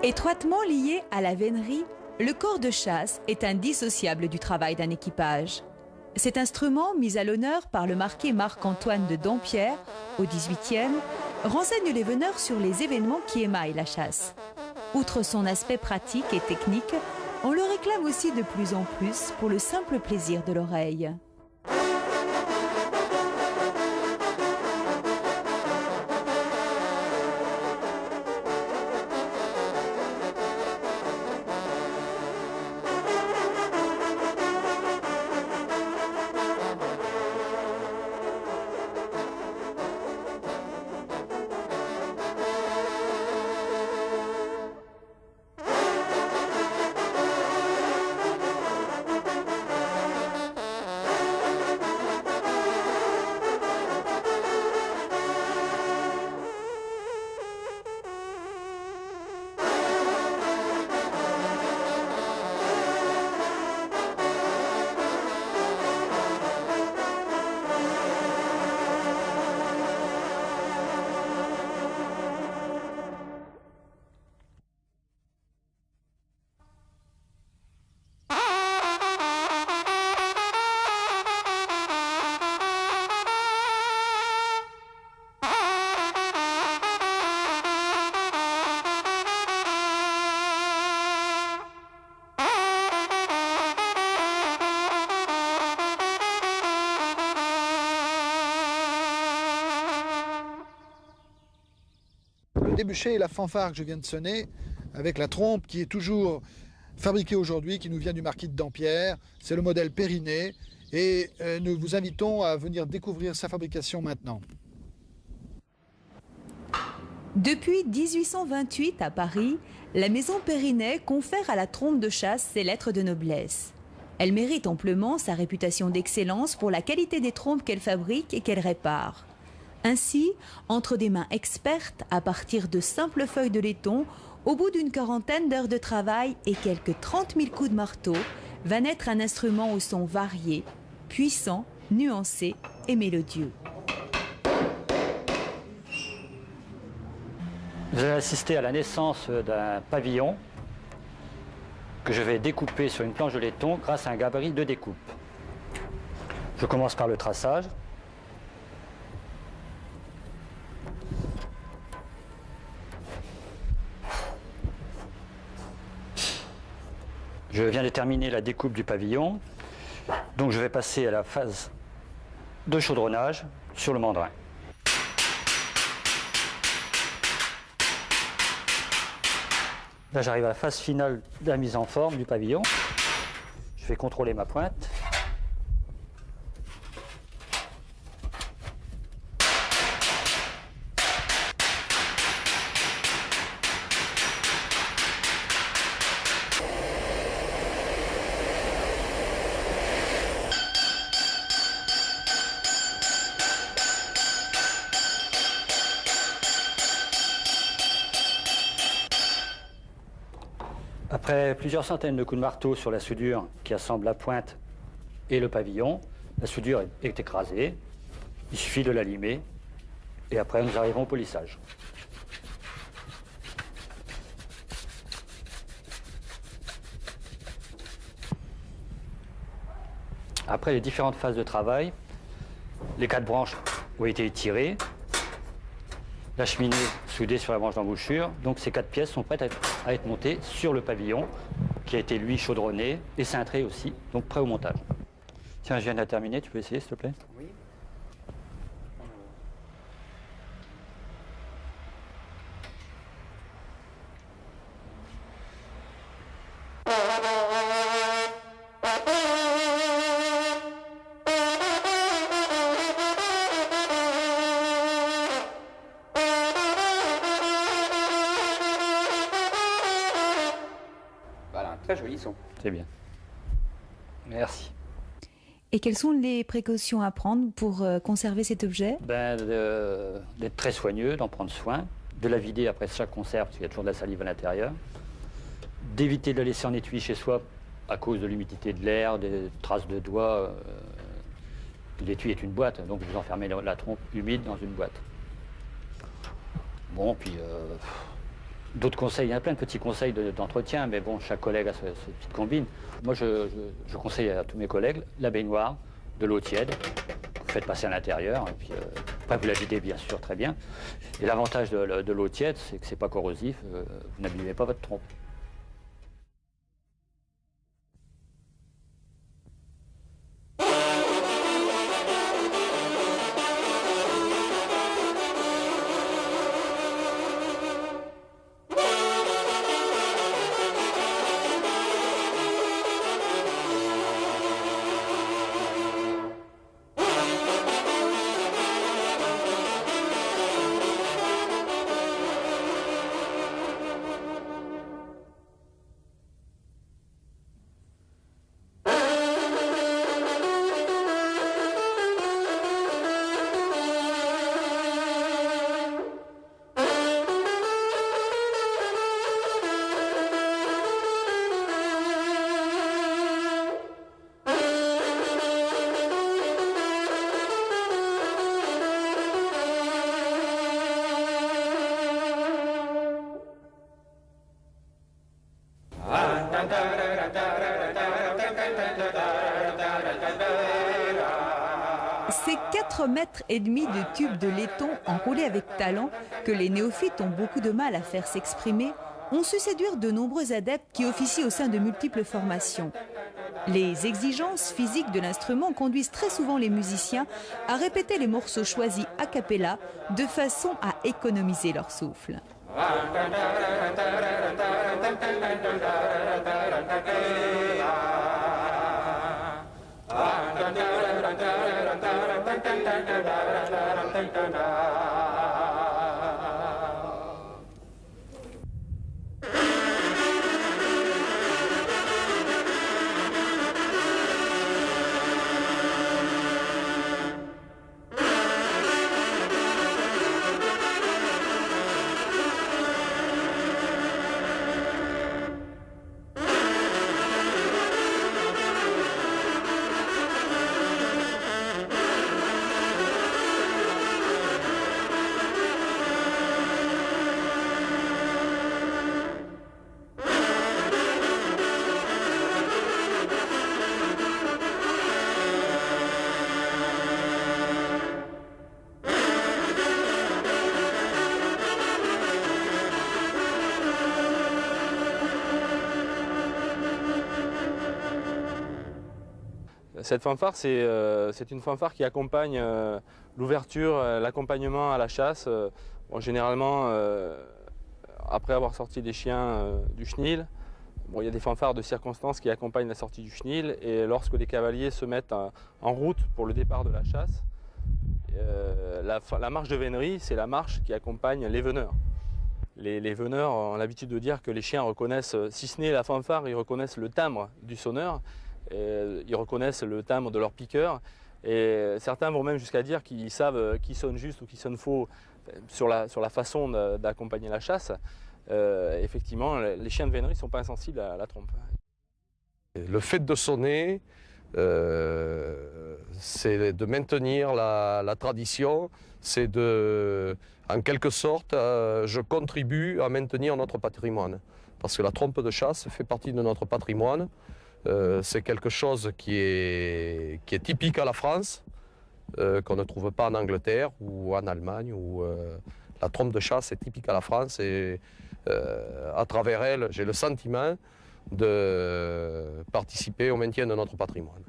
Étroitement lié à la vénerie, le cor de chasse est indissociable du travail d'un équipage. Cet instrument, mis à l'honneur par le marquis Marc-Antoine de Dampierre au XVIIIe, renseigne les veneurs sur les événements qui émaillent la chasse. Outre son aspect pratique et technique, on le réclame aussi de plus en plus pour le simple plaisir de l'oreille. Le débuchet et la fanfare que je viens de sonner, avec la trompe qui est toujours fabriquée aujourd'hui, qui nous vient du marquis de Dampierre. C'est le modèle Périnet et nous vous invitons à venir découvrir sa fabrication maintenant. Depuis 1828 à Paris, la maison Périnet confère à la trompe de chasse ses lettres de noblesse. Elle mérite amplement sa réputation d'excellence pour la qualité des trompes qu'elle fabrique et qu'elle répare. Ainsi, entre des mains expertes, à partir de simples feuilles de laiton, au bout d'une quarantaine d'heures de travail et quelques 30 000 coups de marteau, va naître un instrument au son varié, puissant, nuancé et mélodieux. Vous allez assister à la naissance d'un pavillon que je vais découper sur une planche de laiton grâce à un gabarit de découpe. Je commence par le traçage. Je viens de terminer la découpe du pavillon, donc je vais passer à la phase de chaudronnage sur le mandrin. Là, j'arrive à la phase finale de la mise en forme du pavillon. Je vais contrôler ma pointe. Après plusieurs centaines de coups de marteau sur la soudure qui assemble la pointe et le pavillon, la soudure est écrasée. Il suffit de la limer et après nous arrivons au polissage. Après les différentes phases de travail, les 4 branches ont été tirées, la cheminée soudée sur la branche d'embouchure. Donc ces 4 pièces sont prêtes à être montées sur le pavillon qui a été lui chaudronné et cintré aussi, donc prêt au montage. Tiens, je viens de terminer, tu peux essayer s'il te plaît? Oui. Très joli son. C'est bien. Merci. Et quelles sont les précautions à prendre pour conserver cet objet? D'être très soigneux, d'en prendre soin, de la vider après chaque conserve, parce qu'il y a toujours de la salive à l'intérieur, d'éviter de la laisser en étui chez soi à cause de l'humidité de l'air, des traces de doigts. L'étui est une boîte, donc vous enfermez la trompe humide dans une boîte. Bon, puis D'autres conseils, il y a plein de petits conseils d'entretien, mais bon, chaque collègue a sa petite combine. Moi, je conseille à tous mes collègues la baignoire, de l'eau tiède, vous faites passer à l'intérieur, et puis après vous la videz bien sûr très bien. Et l'avantage de l'eau tiède, c'est que c'est pas corrosif, vous n'abîmez pas votre trompe. Ces 4,5 mètres de tubes de laiton enroulés avec talent, que les néophytes ont beaucoup de mal à faire s'exprimer, ont su séduire de nombreux adeptes qui officient au sein de multiples formations. Les exigences physiques de l'instrument conduisent très souvent les musiciens à répéter les morceaux choisis a cappella de façon à économiser leur souffle. Cette fanfare, c'est une fanfare qui accompagne l'ouverture, l'accompagnement à la chasse. Bon, généralement, après avoir sorti des chiens du chenil, bon, il y a des fanfares de circonstances qui accompagnent la sortie du chenil. Et lorsque les cavaliers se mettent en route pour le départ de la chasse, la marche de vénerie, c'est la marche qui accompagne les veneurs. Les veneurs ont l'habitude de dire que les chiens reconnaissent, si ce n'est la fanfare, ils reconnaissent le timbre du sonneur. Ils reconnaissent le timbre de leur piqueur et certains vont même jusqu'à dire qu'ils savent qui sonne juste ou qui sonne faux sur la façon d'accompagner la chasse. Effectivement, les chiens de vénerie ne sont pas insensibles à la trompe. Le fait de sonner, c'est de maintenir la tradition, c'est en quelque sorte, je contribue à maintenir notre patrimoine. Parce que la trompe de chasse fait partie de notre patrimoine. C'est quelque chose qui est typique à la France, qu'on ne trouve pas en Angleterre ou en Allemagne. La trompe de chasse est typique à la France et à travers elle, j'ai le sentiment de participer au maintien de notre patrimoine.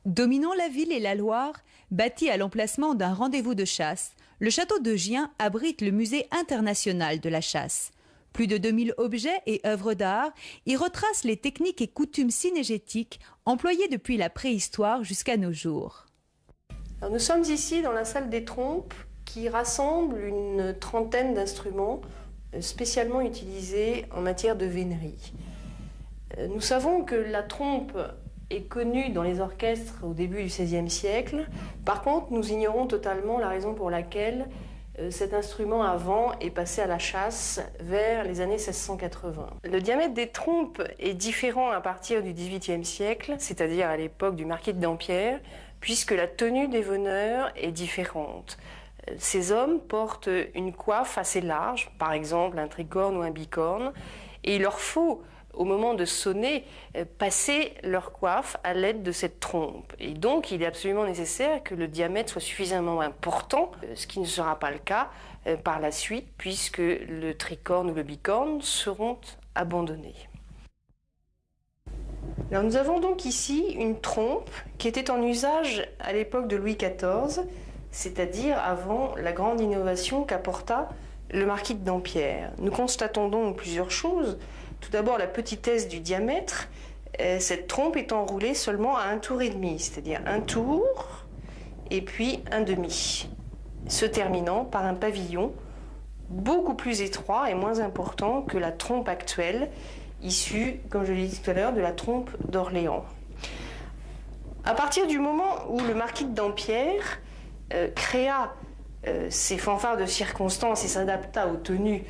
Dominant la ville et la Loire, bâti à l'emplacement d'un rendez-vous de chasse, le château de Gien abrite le musée international de la chasse. Plus de 2000 objets et œuvres d'art y retracent les techniques et coutumes cynégétiques employées depuis la préhistoire jusqu'à nos jours. Alors nous sommes ici dans la salle des trompes qui rassemble une trentaine d'instruments spécialement utilisée en matière de vénerie. Nous savons que la trompe est connue dans les orchestres au début du XVIe siècle. Par contre, nous ignorons totalement la raison pour laquelle cet instrument à vent est passé à la chasse vers les années 1680. Le diamètre des trompes est différent à partir du XVIIIe siècle, c'est-à-dire à l'époque du marquis de Dampierre, puisque la tenue des veneurs est différente. Ces hommes portent une coiffe assez large, par exemple un tricorne ou un bicorne, et il leur faut, au moment de sonner, passer leur coiffe à l'aide de cette trompe. Et donc, il est absolument nécessaire que le diamètre soit suffisamment important, ce qui ne sera pas le cas par la suite, puisque le tricorne ou le bicorne seront abandonnés. Alors, nous avons donc ici une trompe qui était en usage à l'époque de Louis XIV, c'est-à-dire avant la grande innovation qu'apporta le marquis de Dampierre. Nous constatons donc plusieurs choses. Tout d'abord, la petitesse du diamètre, cette trompe est enroulée seulement à 1 tour et demi, c'est-à-dire un tour et puis un demi, se terminant par un pavillon beaucoup plus étroit et moins important que la trompe actuelle, issue, comme je l'ai dit tout à l'heure, de la trompe d'Orléans. À partir du moment où le marquis de Dampierre créa ces fanfares de circonstance et s'adapta aux tenues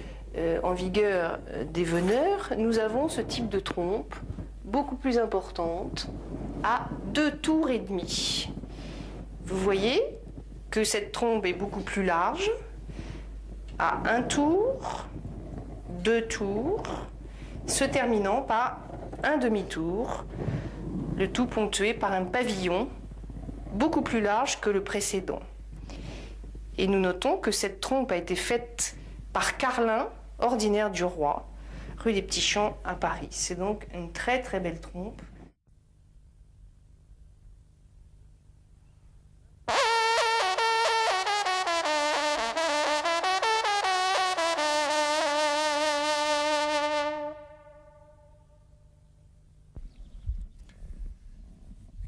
en vigueur des veneurs, nous avons ce type de trompe beaucoup plus importante à 2 tours et demi. Vous voyez que cette trompe est beaucoup plus large à 1 tour, 2 tours, se terminant par un demi-tour, le tout ponctué par un pavillon beaucoup plus large que le précédent. Et nous notons que cette trompe a été faite par Carlin, ordinaire du roi, rue des Petits Champs à Paris. C'est donc une très très belle trompe.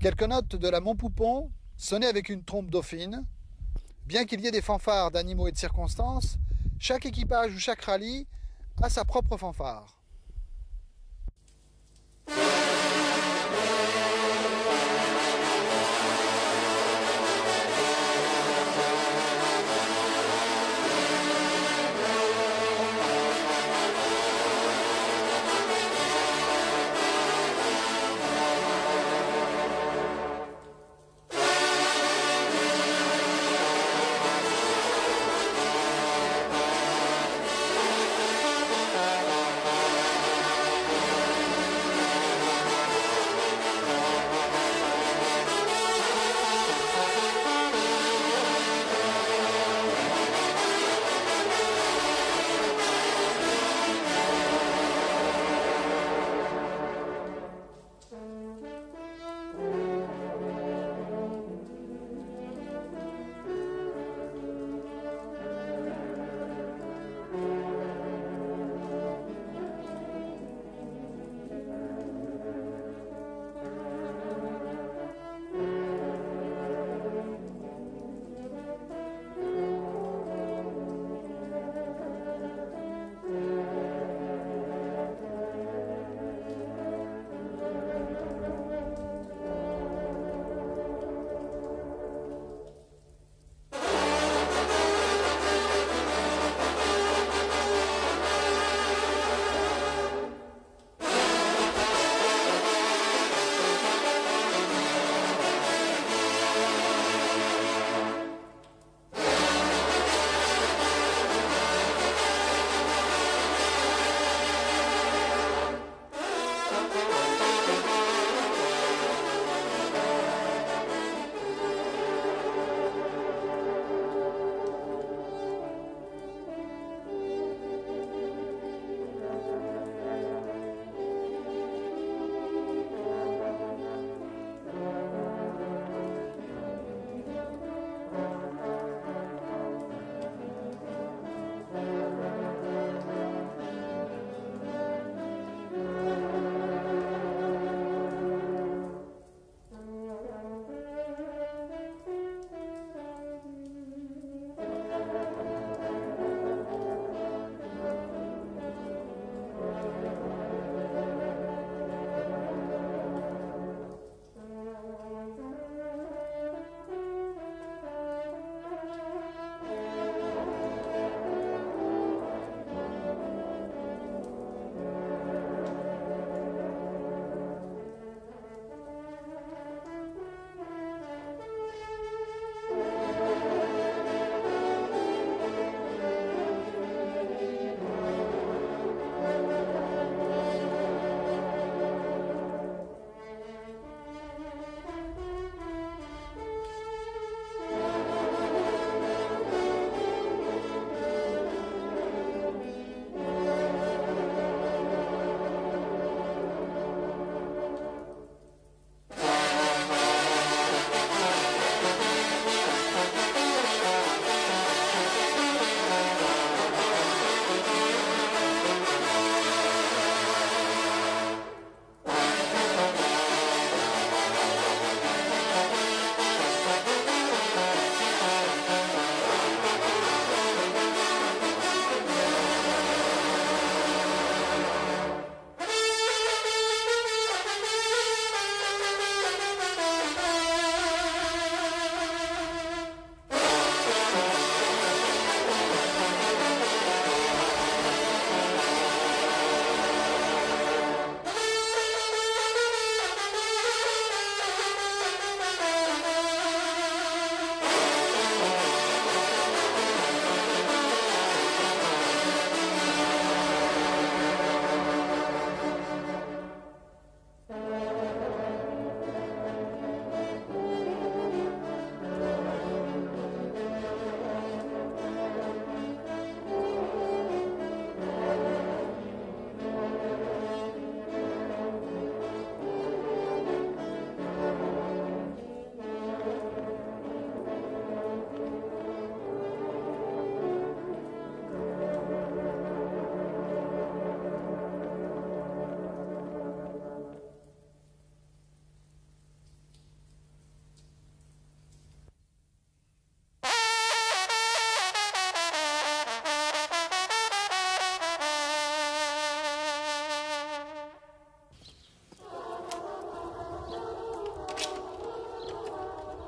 Quelques notes de la Montpoupon, sonnées avec une trompe dauphine. Bien qu'il y ait des fanfares d'animaux et de circonstances, chaque équipage ou chaque rallye a sa propre fanfare.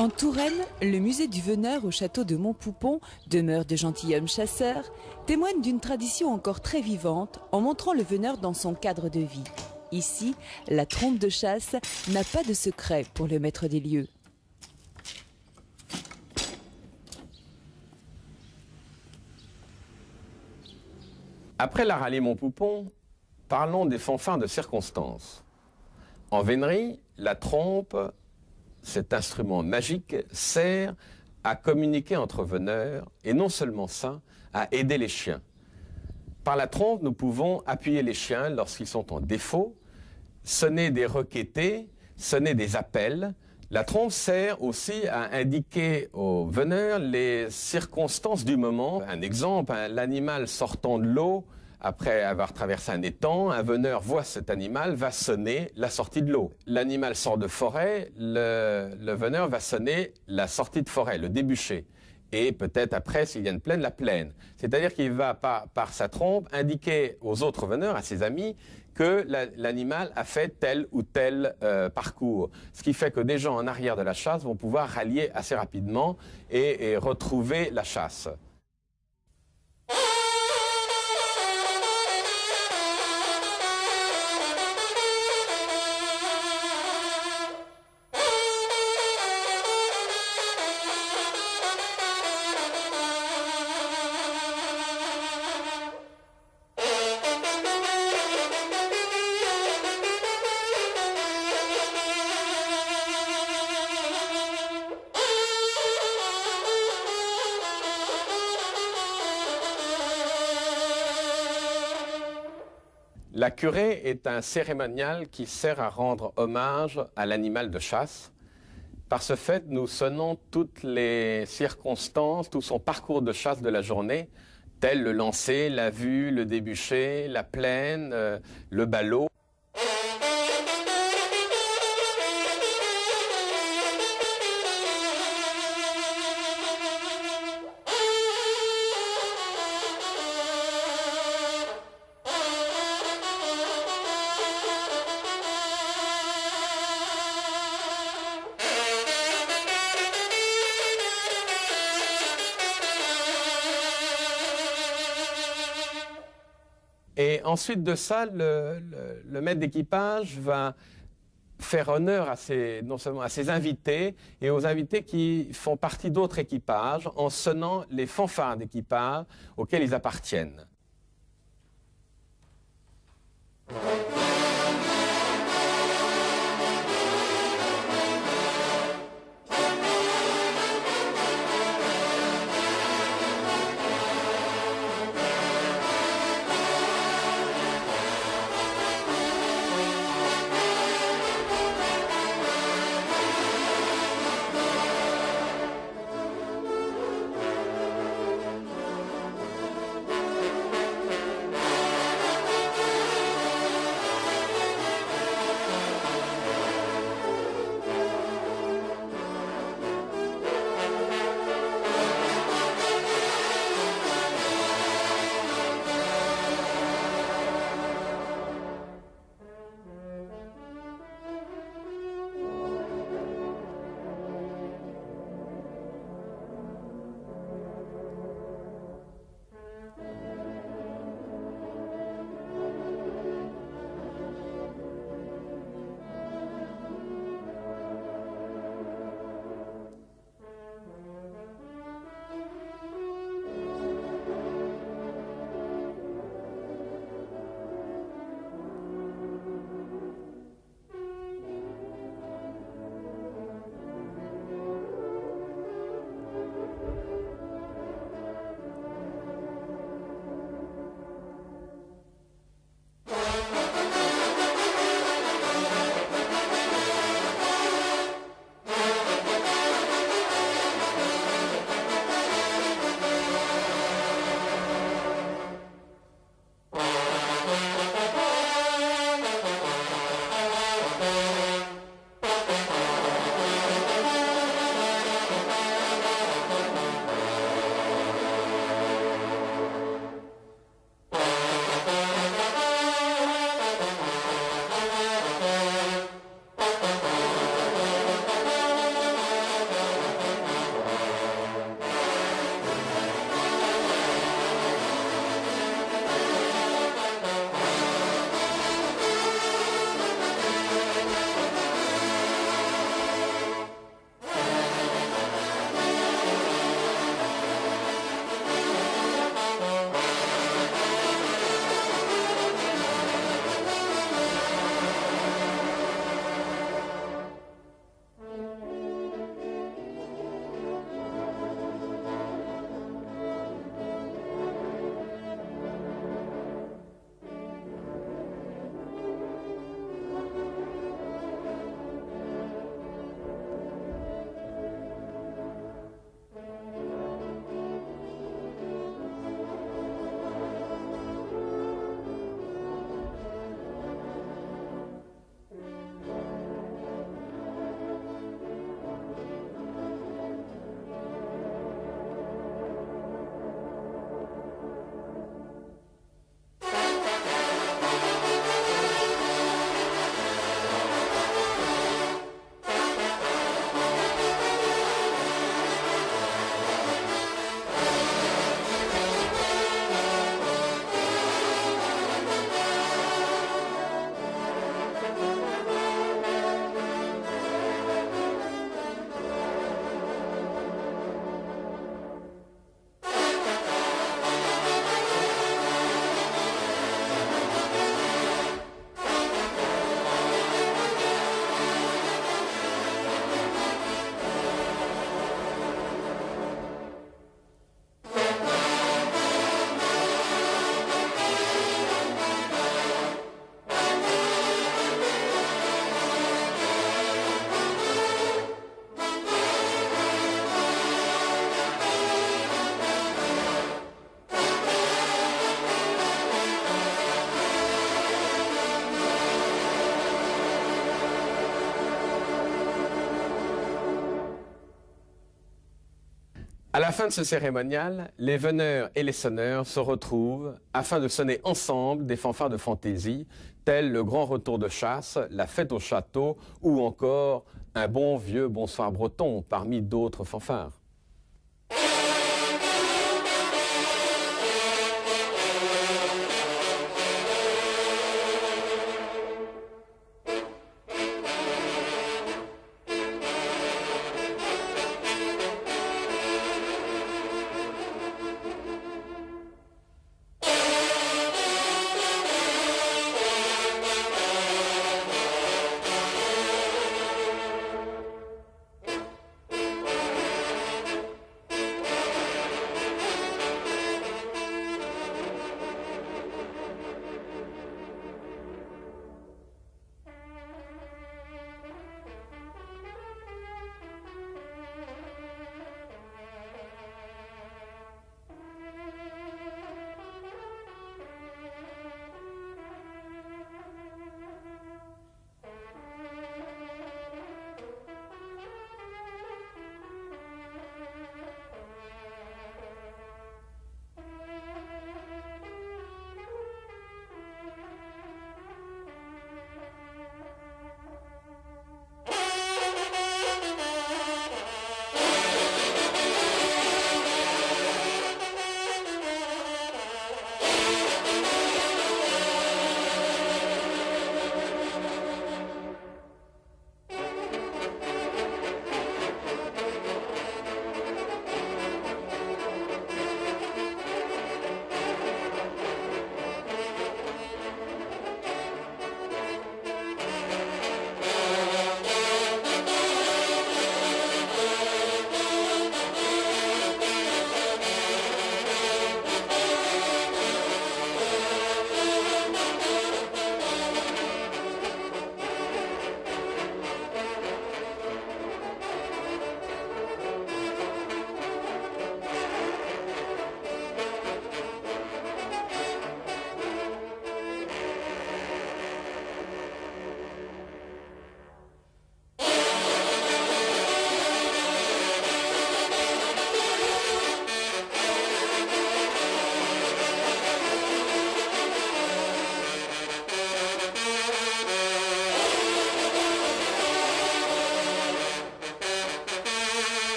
En Touraine, le musée du veneur au château de Montpoupon, demeure de gentilshommes chasseurs, témoigne d'une tradition encore très vivante en montrant le veneur dans son cadre de vie. Ici, la trompe de chasse n'a pas de secret pour le maître des lieux. Après la rallye Montpoupon, parlons des fanfares de circonstance. En vénerie, la trompe, cet instrument magique, sert à communiquer entre veneurs et non seulement ça, à aider les chiens. Par la trompe, nous pouvons appuyer les chiens lorsqu'ils sont en défaut, sonner des requêtés, sonner des appels. La trompe sert aussi à indiquer aux veneurs les circonstances du moment. Un exemple, l'animal sortant de l'eau, après avoir traversé un étang, un veneur voit cet animal, va sonner la sortie de l'eau. L'animal sort de forêt, le veneur va sonner la sortie de forêt, le débouché. Et peut-être après, s'il y a une plaine, la plaine. C'est-à-dire qu'il va, par sa trompe, indiquer aux autres veneurs, à ses amis, que l'animal a fait tel ou tel parcours. Ce qui fait que des gens en arrière de la chasse vont pouvoir rallier assez rapidement et retrouver la chasse. La curée est un cérémonial qui sert à rendre hommage à l'animal de chasse. Par ce fait, nous sonnons toutes les circonstances, tout son parcours de chasse de la journée, tel le lancer, la vue, le débouché, la plaine, le ballot. Et ensuite de ça, le maître d'équipage va faire honneur non seulement à ses invités et aux invités qui font partie d'autres équipages en sonnant les fanfares d'équipage auxquels ils appartiennent. À la fin de ce cérémonial, les veneurs et les sonneurs se retrouvent afin de sonner ensemble des fanfares de fantaisie, tels le grand retour de chasse, la fête au château ou encore un bon vieux bonsoir breton parmi d'autres fanfares.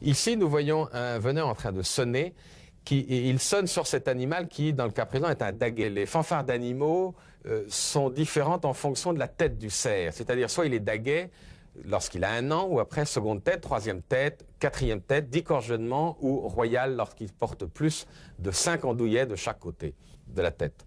Ici, nous voyons un veneur en train de sonner. Il sonne sur cet animal qui, dans le cas présent, est un daguet. Les fanfares d'animaux sont différentes en fonction de la tête du cerf. C'est-à-dire, soit il est daguet lorsqu'il a 1 an, ou après seconde tête, 3e tête, 4e tête, d'égorgement ou royal lorsqu'il porte plus de 5 andouillets de chaque côté de la tête.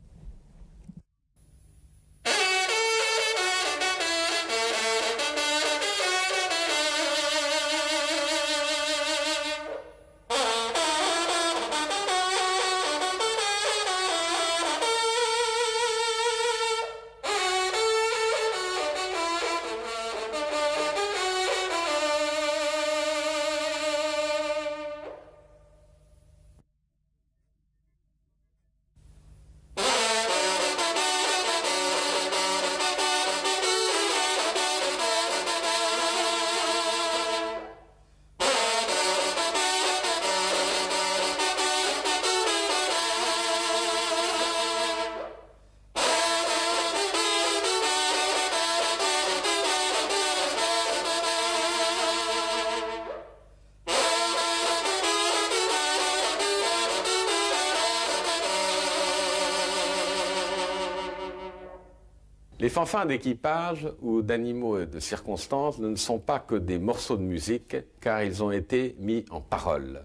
Les fanfares d'équipage ou d'animaux de circonstance ne sont pas que des morceaux de musique, car ils ont été mis en parole.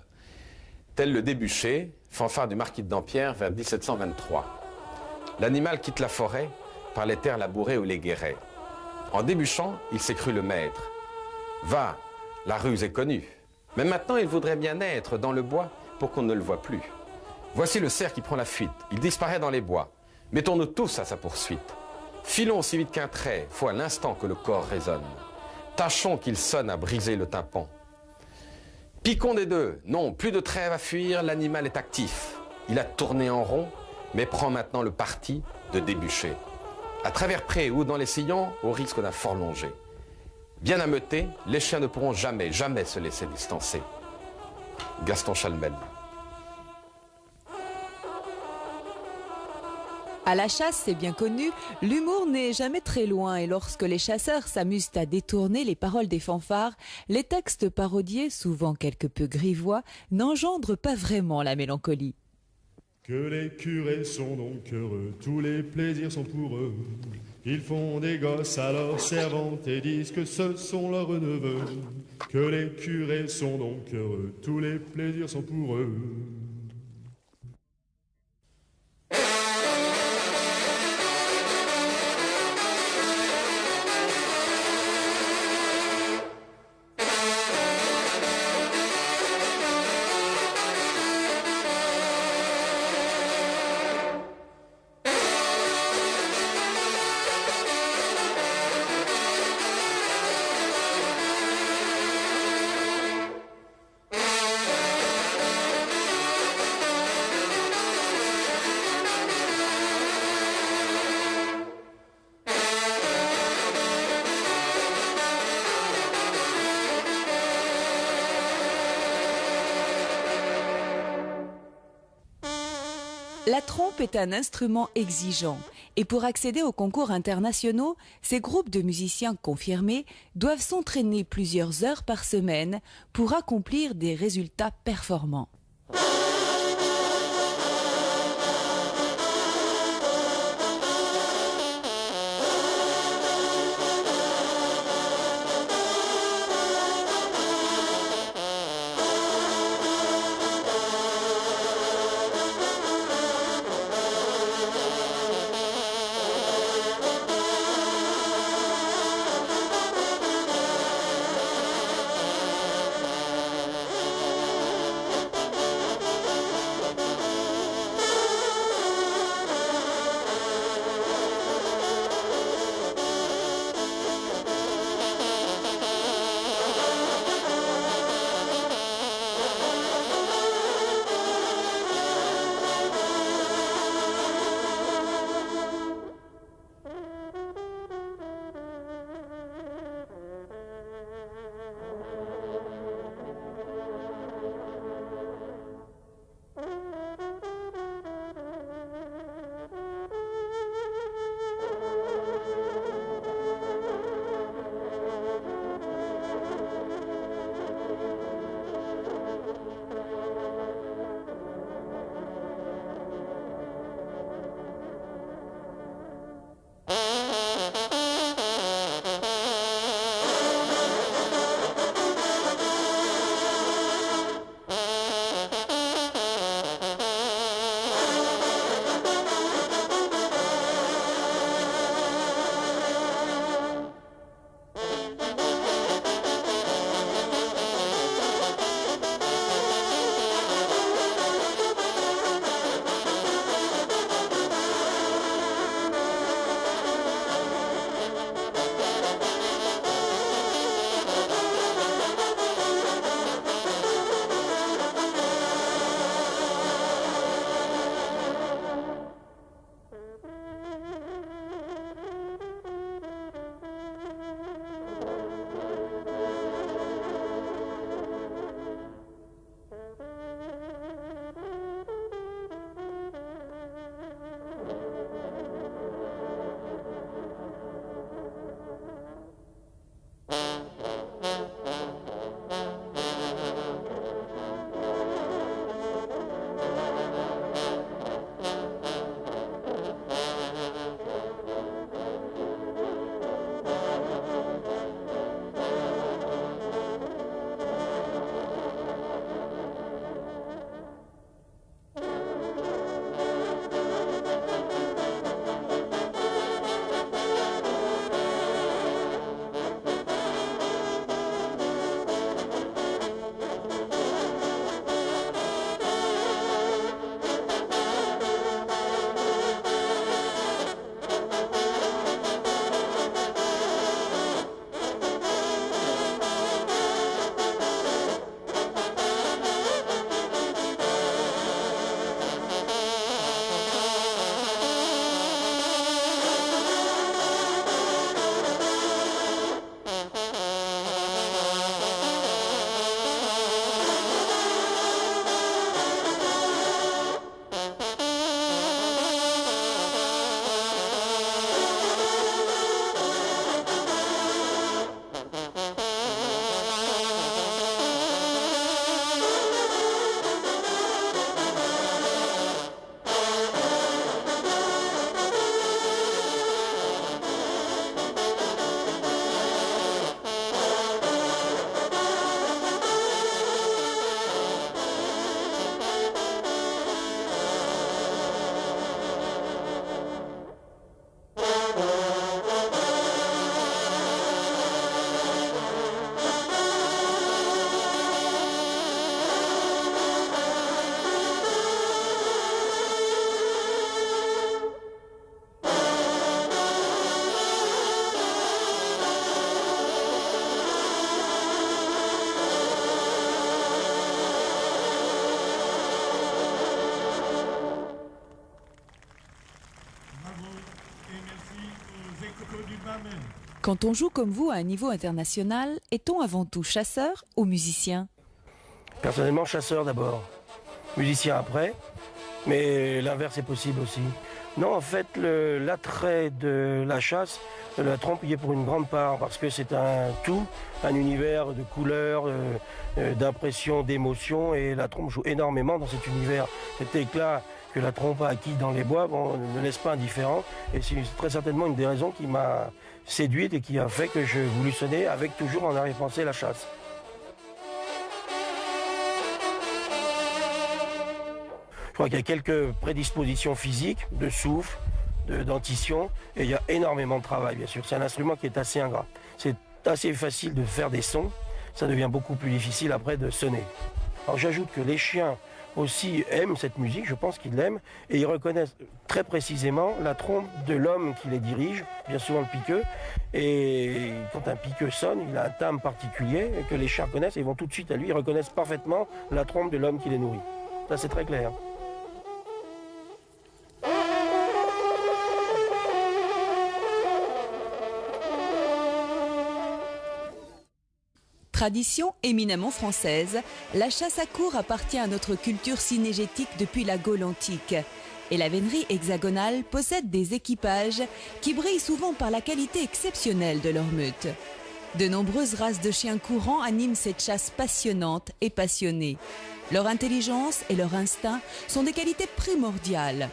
Tel le Débuché, fanfare du marquis de Dampierre vers 1723. L'animal quitte la forêt par les terres labourées ou les guérets. En débuchant, il s'est cru le maître. Va, la ruse est connue. Mais maintenant, il voudrait bien être dans le bois pour qu'on ne le voie plus. Voici le cerf qui prend la fuite. Il disparaît dans les bois. Mettons-nous tous à sa poursuite. Filons aussi vite qu'un trait, faut à l'instant que le corps résonne. Tâchons qu'il sonne à briser le tympan. Picon des deux. Non, plus de trêve à fuir, l'animal est actif. Il a tourné en rond, mais prend maintenant le parti de déboucher. À travers prés ou dans les sillons, au risque d'un fort longer. Bien ameutés, les chiens ne pourront jamais, jamais se laisser distancer. Gaston Chalmel. À la chasse, c'est bien connu, l'humour n'est jamais très loin et lorsque les chasseurs s'amusent à détourner les paroles des fanfares, les textes parodiés, souvent quelque peu grivois, n'engendrent pas vraiment la mélancolie. Que les curés sont donc heureux, tous les plaisirs sont pour eux. Ils font des gosses à leurs servantes et disent que ce sont leurs neveux. Que les curés sont donc heureux, tous les plaisirs sont pour eux. La trompe est un instrument exigeant et pour accéder aux concours internationaux, ces groupes de musiciens confirmés doivent s'entraîner plusieurs heures par semaine pour accomplir des résultats performants. Quand on joue comme vous à un niveau international, est-on avant tout chasseur ou musicien? Personnellement, chasseur d'abord, musicien après, mais l'inverse est possible aussi. Non, en fait, l'attrait de la chasse, de la trompe y est pour une grande part, parce que c'est un tout, un univers de couleurs, d'impressions, d'émotions, et la trompe joue énormément dans cet univers. Cet éclat que la trompe a acquis dans les bois, ne laisse pas indifférent, et c'est très certainement une des raisons qui m'a séduite et qui a fait que je voulus sonner avec toujours en arrière-pensée la chasse. Je crois qu'il y a quelques prédispositions physiques, de souffle, de dentition, et il y a énormément de travail, bien sûr. C'est un instrument qui est assez ingrat. C'est assez facile de faire des sons, ça devient beaucoup plus difficile après de sonner. Alors j'ajoute que les chiens aussi aiment cette musique, je pense qu'ils l'aiment, et ils reconnaissent très précisément la trompe de l'homme qui les dirige, bien souvent le piqueux, et quand un piqueux sonne, il a un timbre particulier que les chiens connaissent, et ils vont tout de suite à lui, ils reconnaissent parfaitement la trompe de l'homme qui les nourrit. Ça c'est très clair. Tradition éminemment française, la chasse à courre appartient à notre culture cynégétique depuis la Gaule antique. Et la vénerie hexagonale possède des équipages qui brillent souvent par la qualité exceptionnelle de leur meute. De nombreuses races de chiens courants animent cette chasse passionnante et passionnée. Leur intelligence et leur instinct sont des qualités primordiales.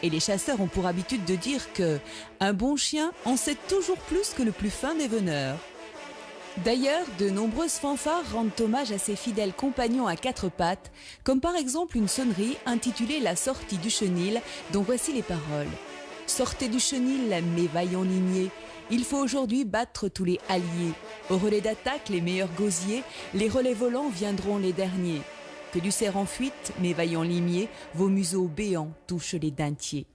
Et les chasseurs ont pour habitude de dire que un bon chien en sait toujours plus que le plus fin des veneurs. D'ailleurs, de nombreuses fanfares rendent hommage à ces fidèles compagnons à quatre pattes, comme par exemple une sonnerie intitulée La sortie du chenil, dont voici les paroles. Sortez du chenil, mes vaillants limiers, il faut aujourd'hui battre tous les alliés. Au relais d'attaque, les meilleurs gosiers, les relais volants viendront les derniers. Que du cerf en fuite, mes vaillants limiers, vos museaux béants touchent les dintiers.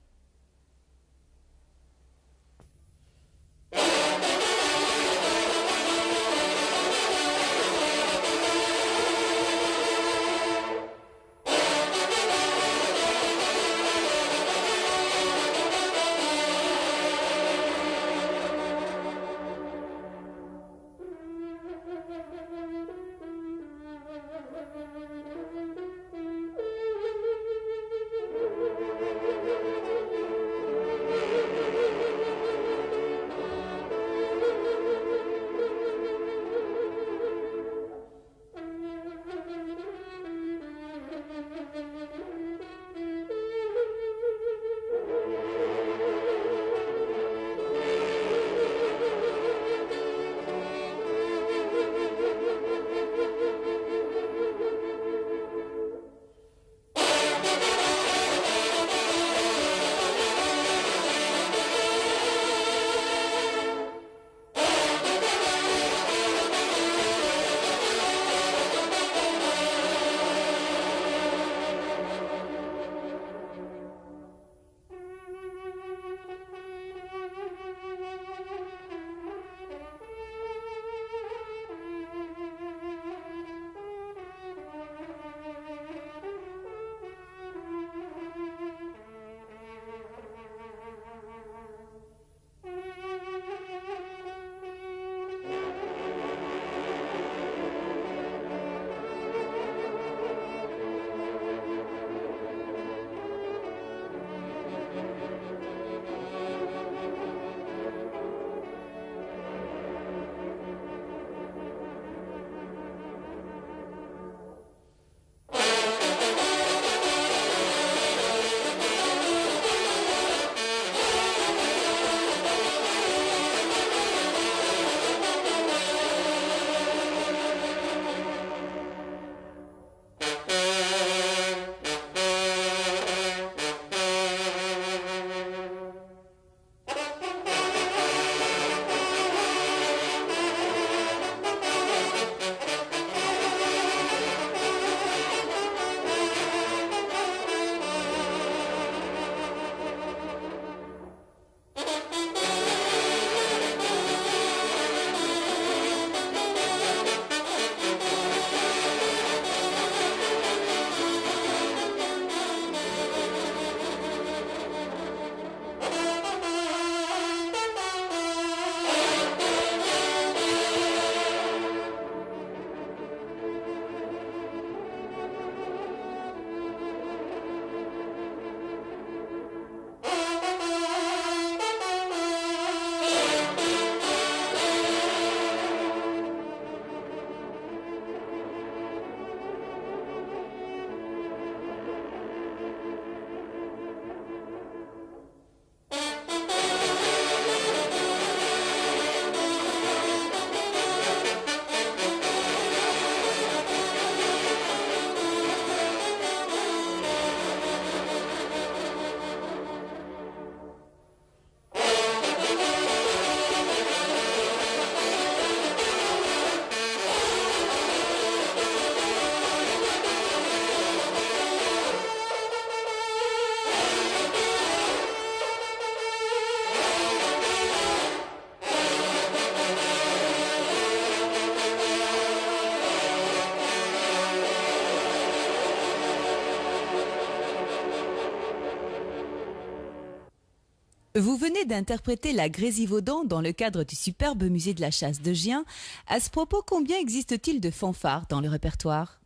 Vous venez d'interpréter la Grésivaudan dans le cadre du superbe musée de la chasse de Gien. À ce propos, combien existe-t-il de fanfares dans le répertoire?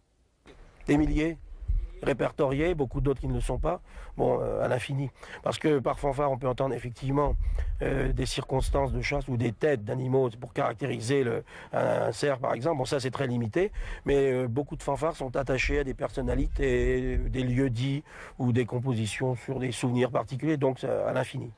Des milliers répertoriés, beaucoup d'autres qui ne le sont pas, bon, à l'infini. Parce que par fanfare, on peut entendre effectivement des circonstances de chasse ou des têtes d'animaux pour caractériser un cerf, par exemple. Bon, ça, c'est très limité, mais beaucoup de fanfares sont attachés à des personnalités, des lieux dits ou des compositions sur des souvenirs particuliers, donc à l'infini.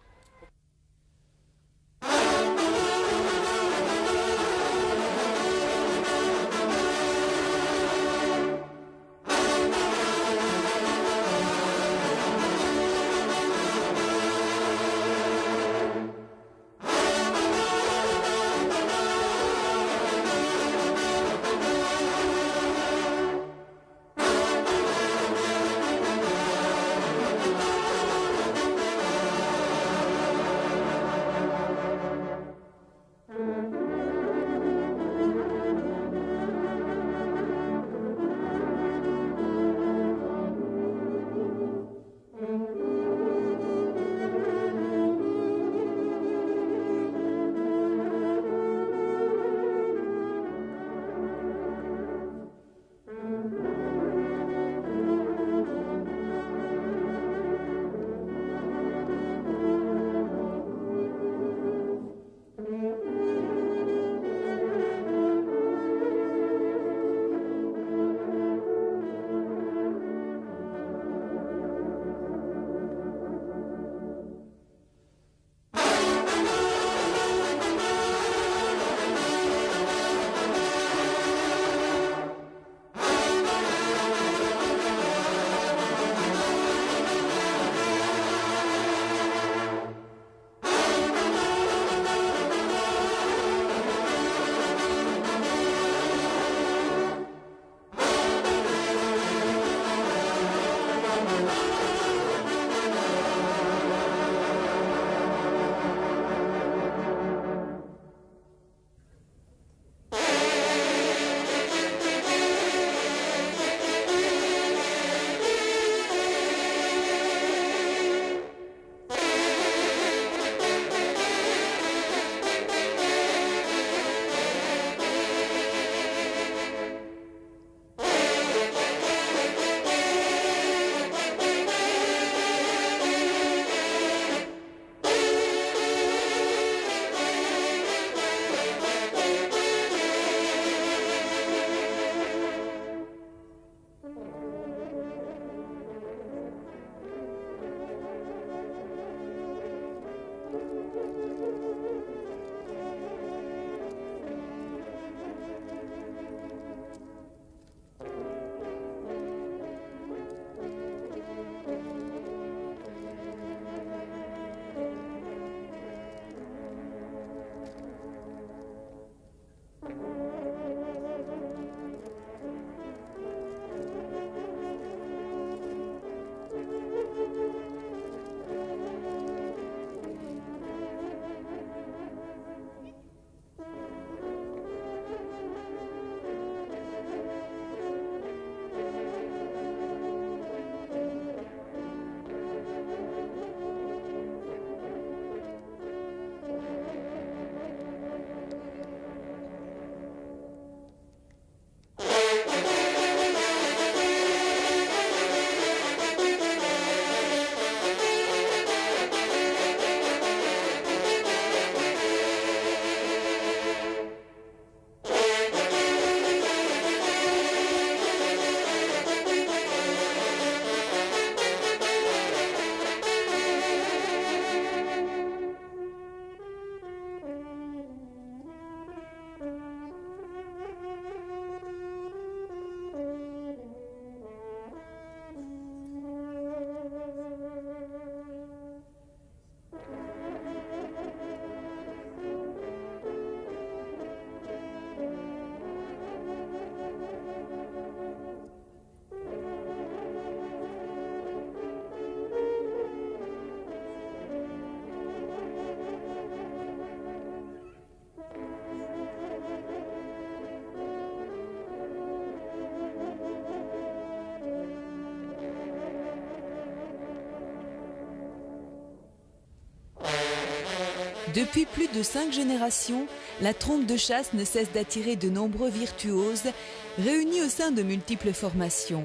Depuis plus de 5 générations, la trompe de chasse ne cesse d'attirer de nombreux virtuoses réunis au sein de multiples formations.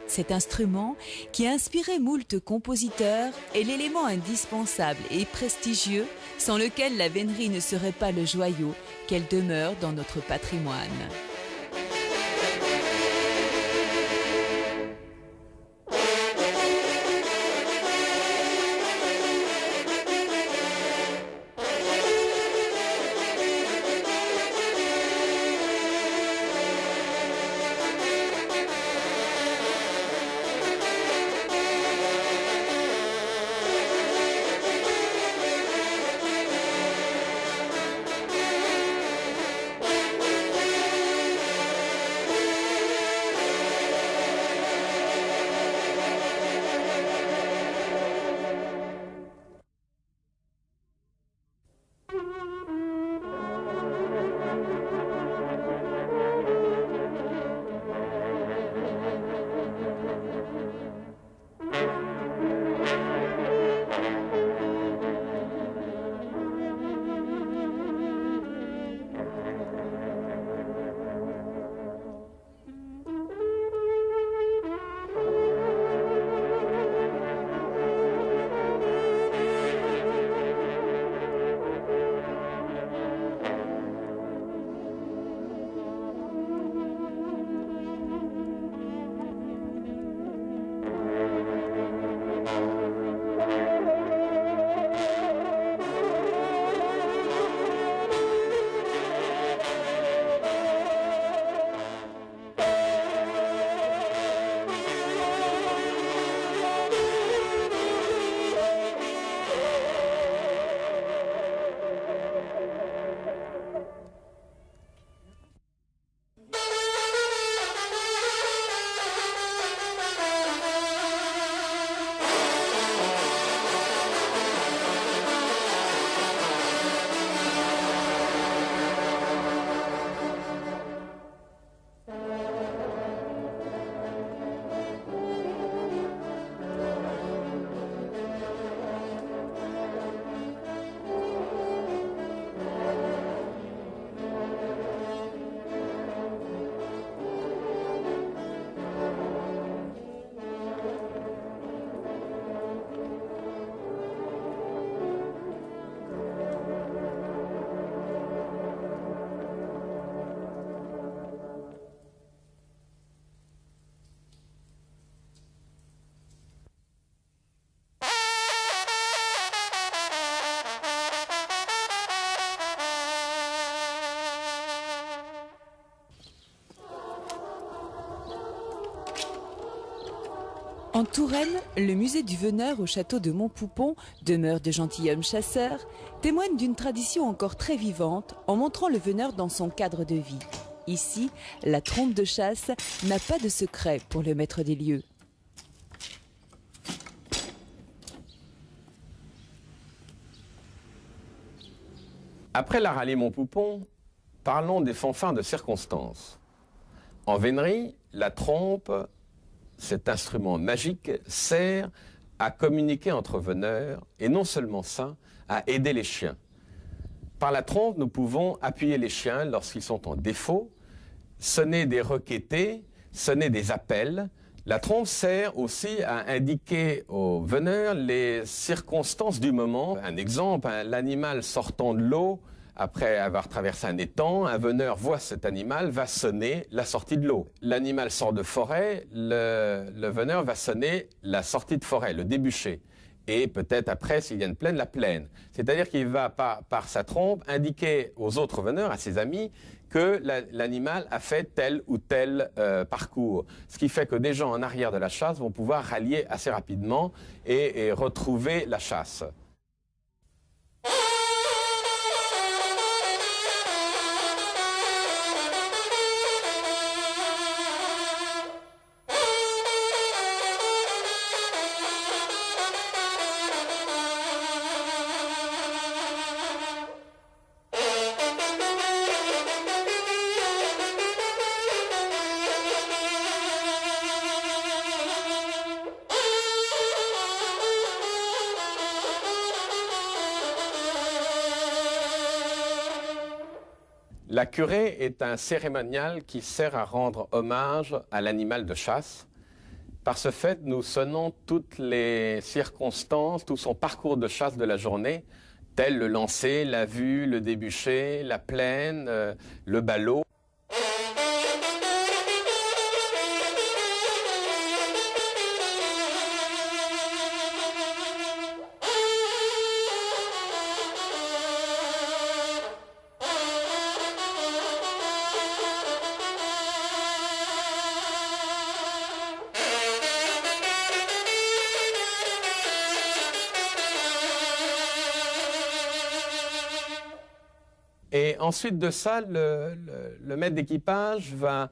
Cet instrument, qui a inspiré moult compositeurs, est l'élément indispensable et prestigieux sans lequel la vénerie ne serait pas le joyau qu'elle demeure dans notre patrimoine. En Touraine, le musée du Veneur au château de Montpoupon, demeure de gentilshommes chasseurs, témoigne d'une tradition encore très vivante en montrant le veneur dans son cadre de vie. Ici, la trompe de chasse n'a pas de secret pour le maître des lieux. Après la rallye Montpoupon, parlons des fanfares de circonstance. En vénerie, la trompe, cet instrument magique, sert à communiquer entre veneurs et non seulement ça, à aider les chiens. Par la trompe, nous pouvons appuyer les chiens lorsqu'ils sont en défaut, sonner des requêtés, sonner des appels. La trompe sert aussi à indiquer aux veneurs les circonstances du moment. Un exemple, l'animal sortant de l'eau, après avoir traversé un étang, un veneur voit cet animal, va sonner la sortie de l'eau. L'animal sort de forêt, le veneur va sonner la sortie de forêt, le débouché. Et peut-être après, s'il y a une plaine, la plaine. C'est-à-dire qu'il va, par sa trompe, indiquer aux autres veneurs, à ses amis, que l'animal a fait tel ou tel parcours. Ce qui fait que des gens en arrière de la chasse vont pouvoir rallier assez rapidement et retrouver la chasse. La curée est un cérémonial qui sert à rendre hommage à l'animal de chasse. Par ce fait, nous sonnons toutes les circonstances, tout son parcours de chasse de la journée, tel le lancer, la vue, le débouché, la plaine, le ballot. Et ensuite de ça, le maître d'équipage va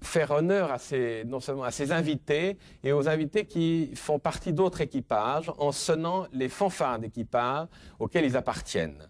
faire honneur à non seulement à ses invités et aux invités qui font partie d'autres équipages en sonnant les fanfares d'équipage auxquels ils appartiennent.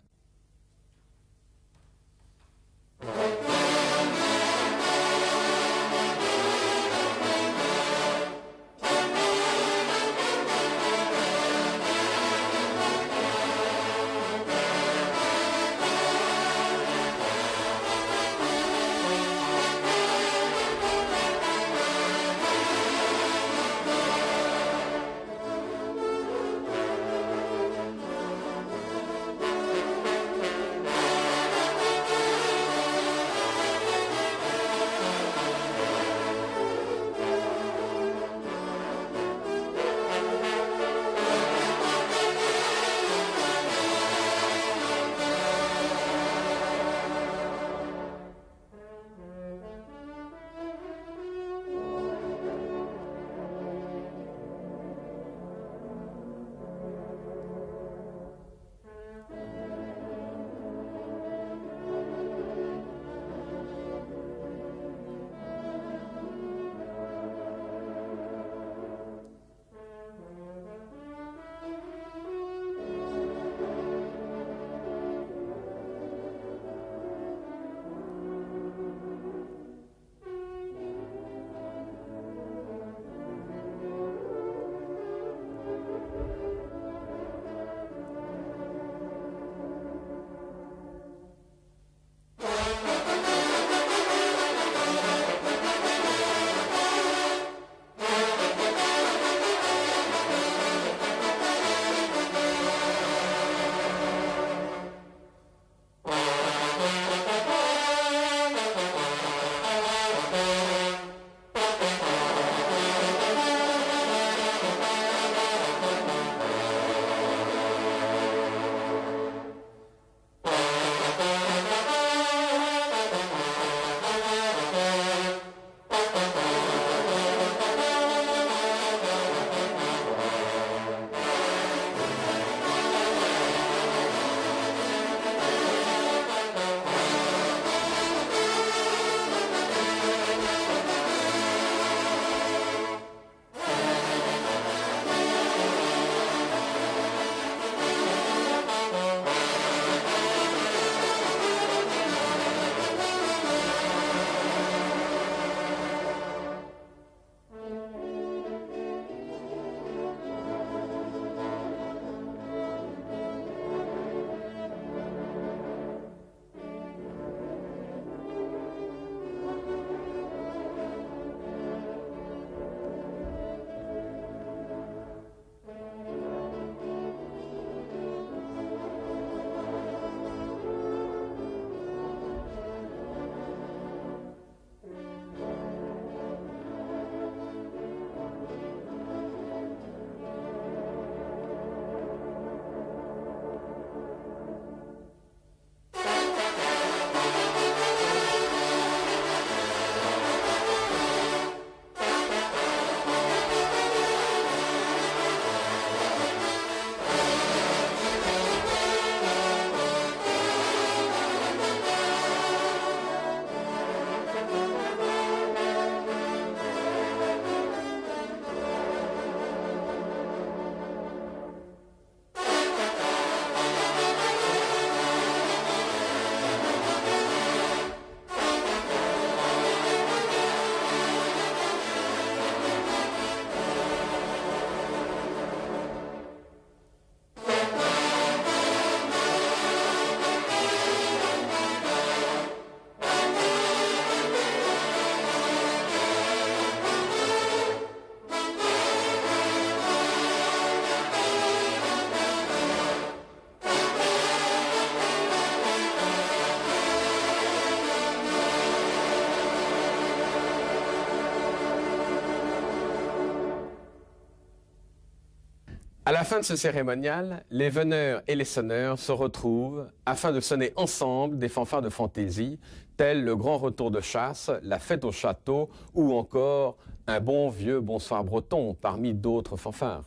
la fin de ce cérémonial, les veneurs et les sonneurs se retrouvent afin de sonner ensemble des fanfares de fantaisie, tels le grand retour de chasse, la fête au château ou encore un bon vieux bonsoir breton parmi d'autres fanfares.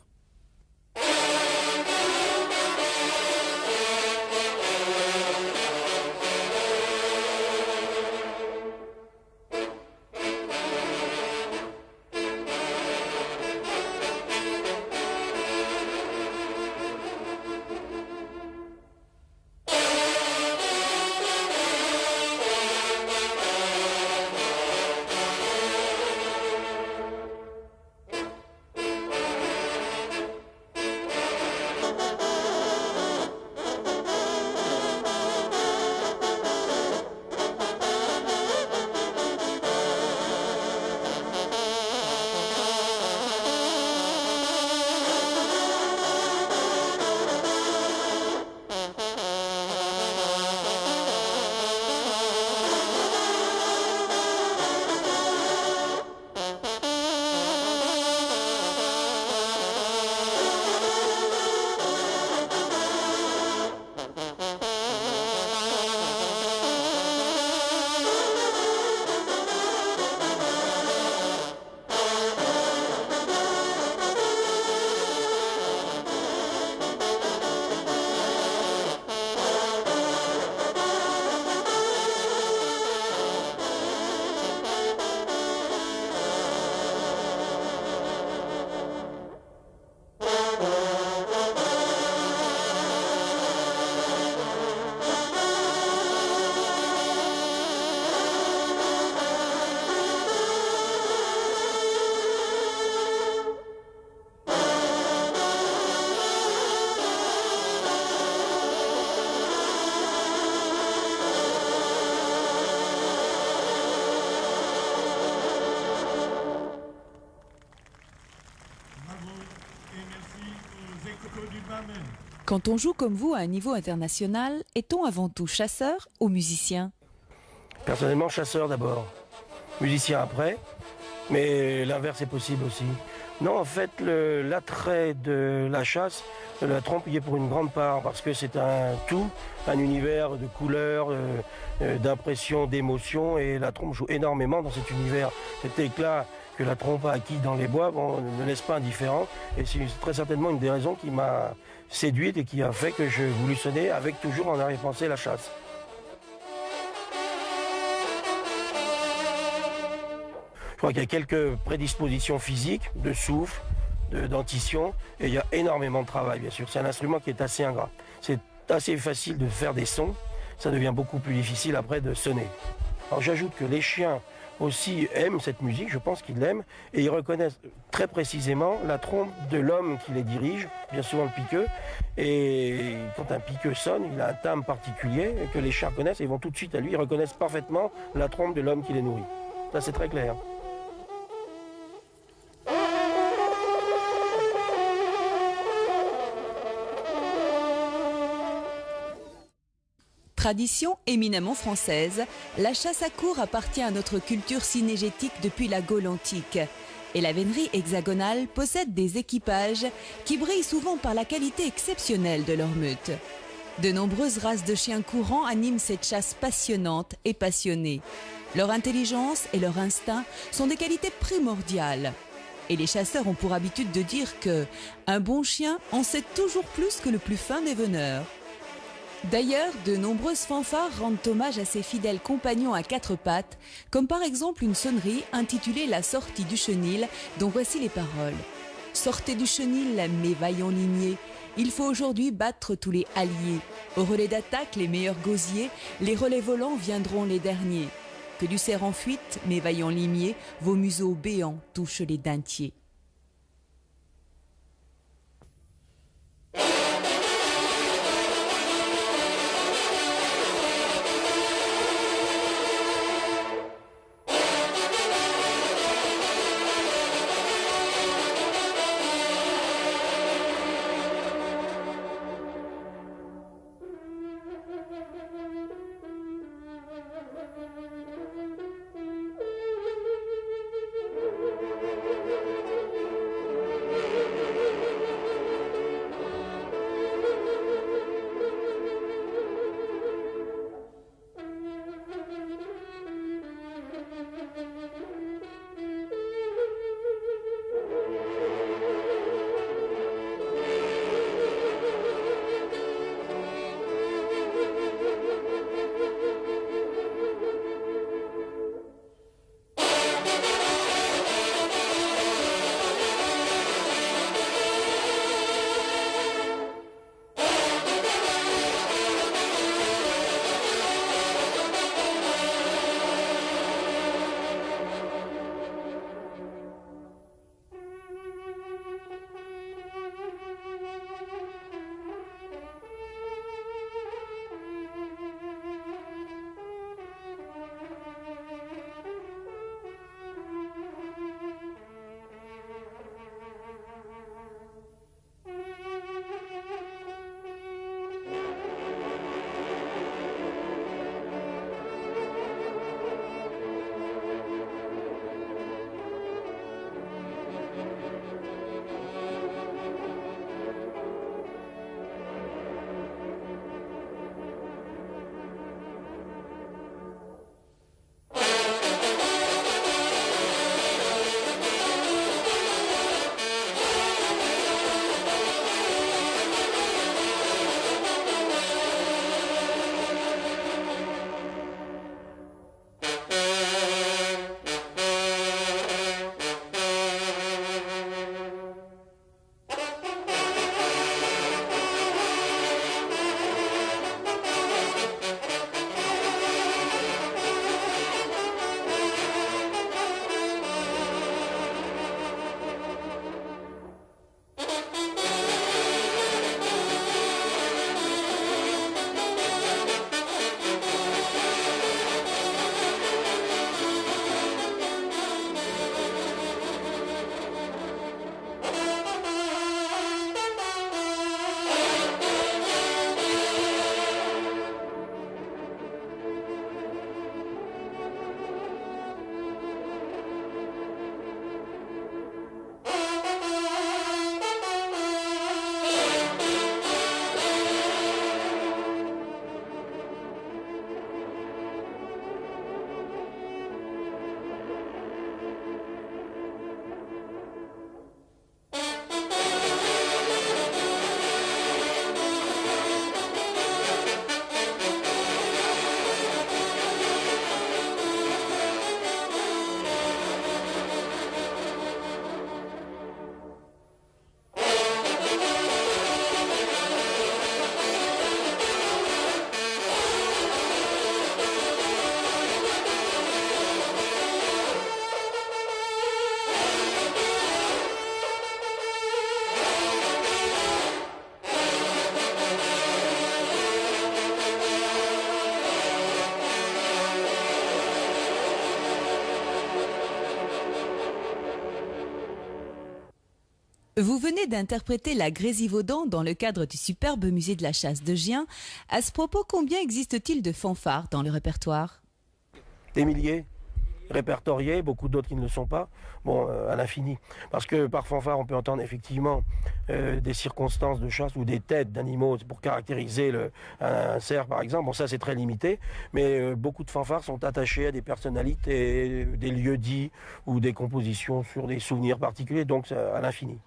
Quand on joue comme vous à un niveau international, est-on avant tout chasseur ou musicien? Personnellement, chasseur d'abord, musicien après, mais l'inverse est possible aussi. Non, en fait, l'attrait de la chasse, de la trompe y est pour une grande part, parce que c'est un tout, un univers de couleurs, d'impressions, d'émotions, et la trompe joue énormément dans cet univers. Cet éclat que la trompe a acquis dans les bois ne me laisse pas indifférent, et c'est très certainement une des raisons qui m'a séduite et qui a fait que j'ai voulu sonner avec toujours en arrière-pensée la chasse. Je crois qu'il y a quelques prédispositions physiques, de souffle, de dentition, et il y a énormément de travail, bien sûr. C'est un instrument qui est assez ingrat. C'est assez facile de faire des sons, ça devient beaucoup plus difficile après de sonner. Alors j'ajoute que les chiens aussi aiment cette musique, je pense qu'ils l'aiment, et ils reconnaissent très précisément la trompe de l'homme qui les dirige, bien souvent le piqueux, et quand un piqueux sonne, il a un timbre particulier que les chiens connaissent et ils vont tout de suite à lui, ils reconnaissent parfaitement la trompe de l'homme qui les nourrit. Ça c'est très clair. Tradition éminemment française, la chasse à courre appartient à notre culture cynégétique depuis la Gaule antique. Et la vénerie hexagonale possède des équipages qui brillent souvent par la qualité exceptionnelle de leur meute. De nombreuses races de chiens courants animent cette chasse passionnante et passionnée. Leur intelligence et leur instinct sont des qualités primordiales. Et les chasseurs ont pour habitude de dire que un bon chien en sait toujours plus que le plus fin des veneurs. D'ailleurs, de nombreuses fanfares rendent hommage à ces fidèles compagnons à quatre pattes, comme par exemple une sonnerie intitulée La sortie du chenil, dont voici les paroles. « Sortez du chenil, mes vaillants limiers, il faut aujourd'hui battre tous les alliés. Au relais d'attaque, les meilleurs gosiers, les relais volants viendront les derniers. Que du cerf en fuite, mes vaillants limiers, vos museaux béants touchent les dentiers. » Vous venez d'interpréter la Grésivaudan dans le cadre du superbe musée de la chasse de Gien. À ce propos, combien existe-t-il de fanfares dans le répertoire? Des milliers répertoriés, beaucoup d'autres qui ne le sont pas, bon, à l'infini. Parce que par fanfare, on peut entendre effectivement des circonstances de chasse ou des têtes d'animaux pour caractériser un cerf, par exemple. Bon, ça, c'est très limité, mais beaucoup de fanfares sont attachées à des personnalités, des lieux dits ou des compositions sur des souvenirs particuliers, donc à l'infini.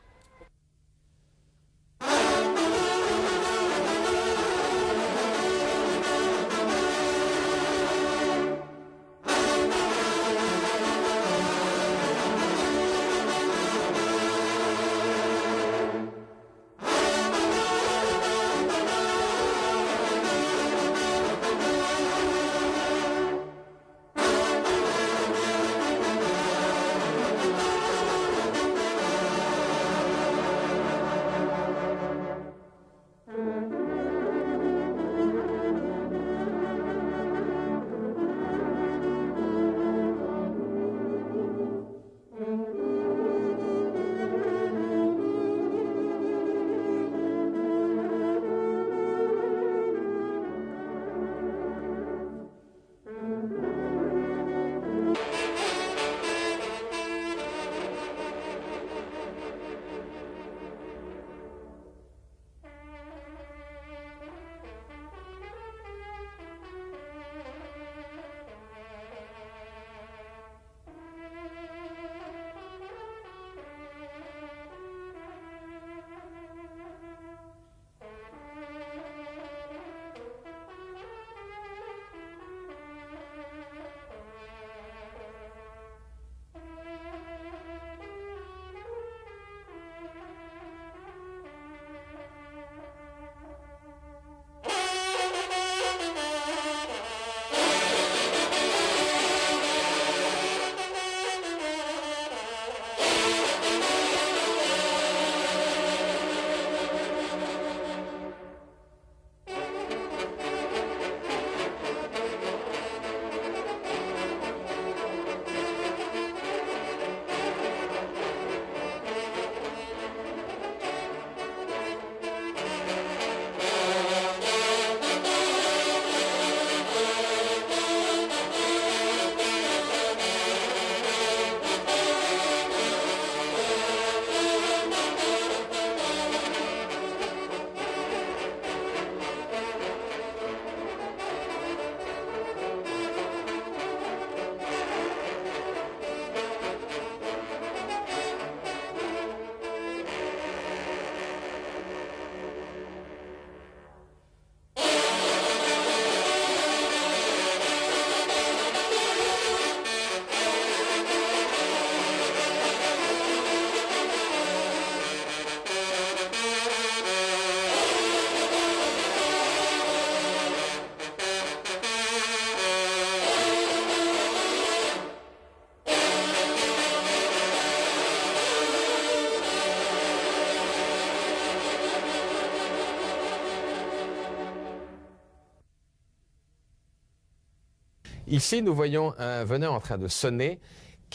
Ici, nous voyons un veneur en train de sonner.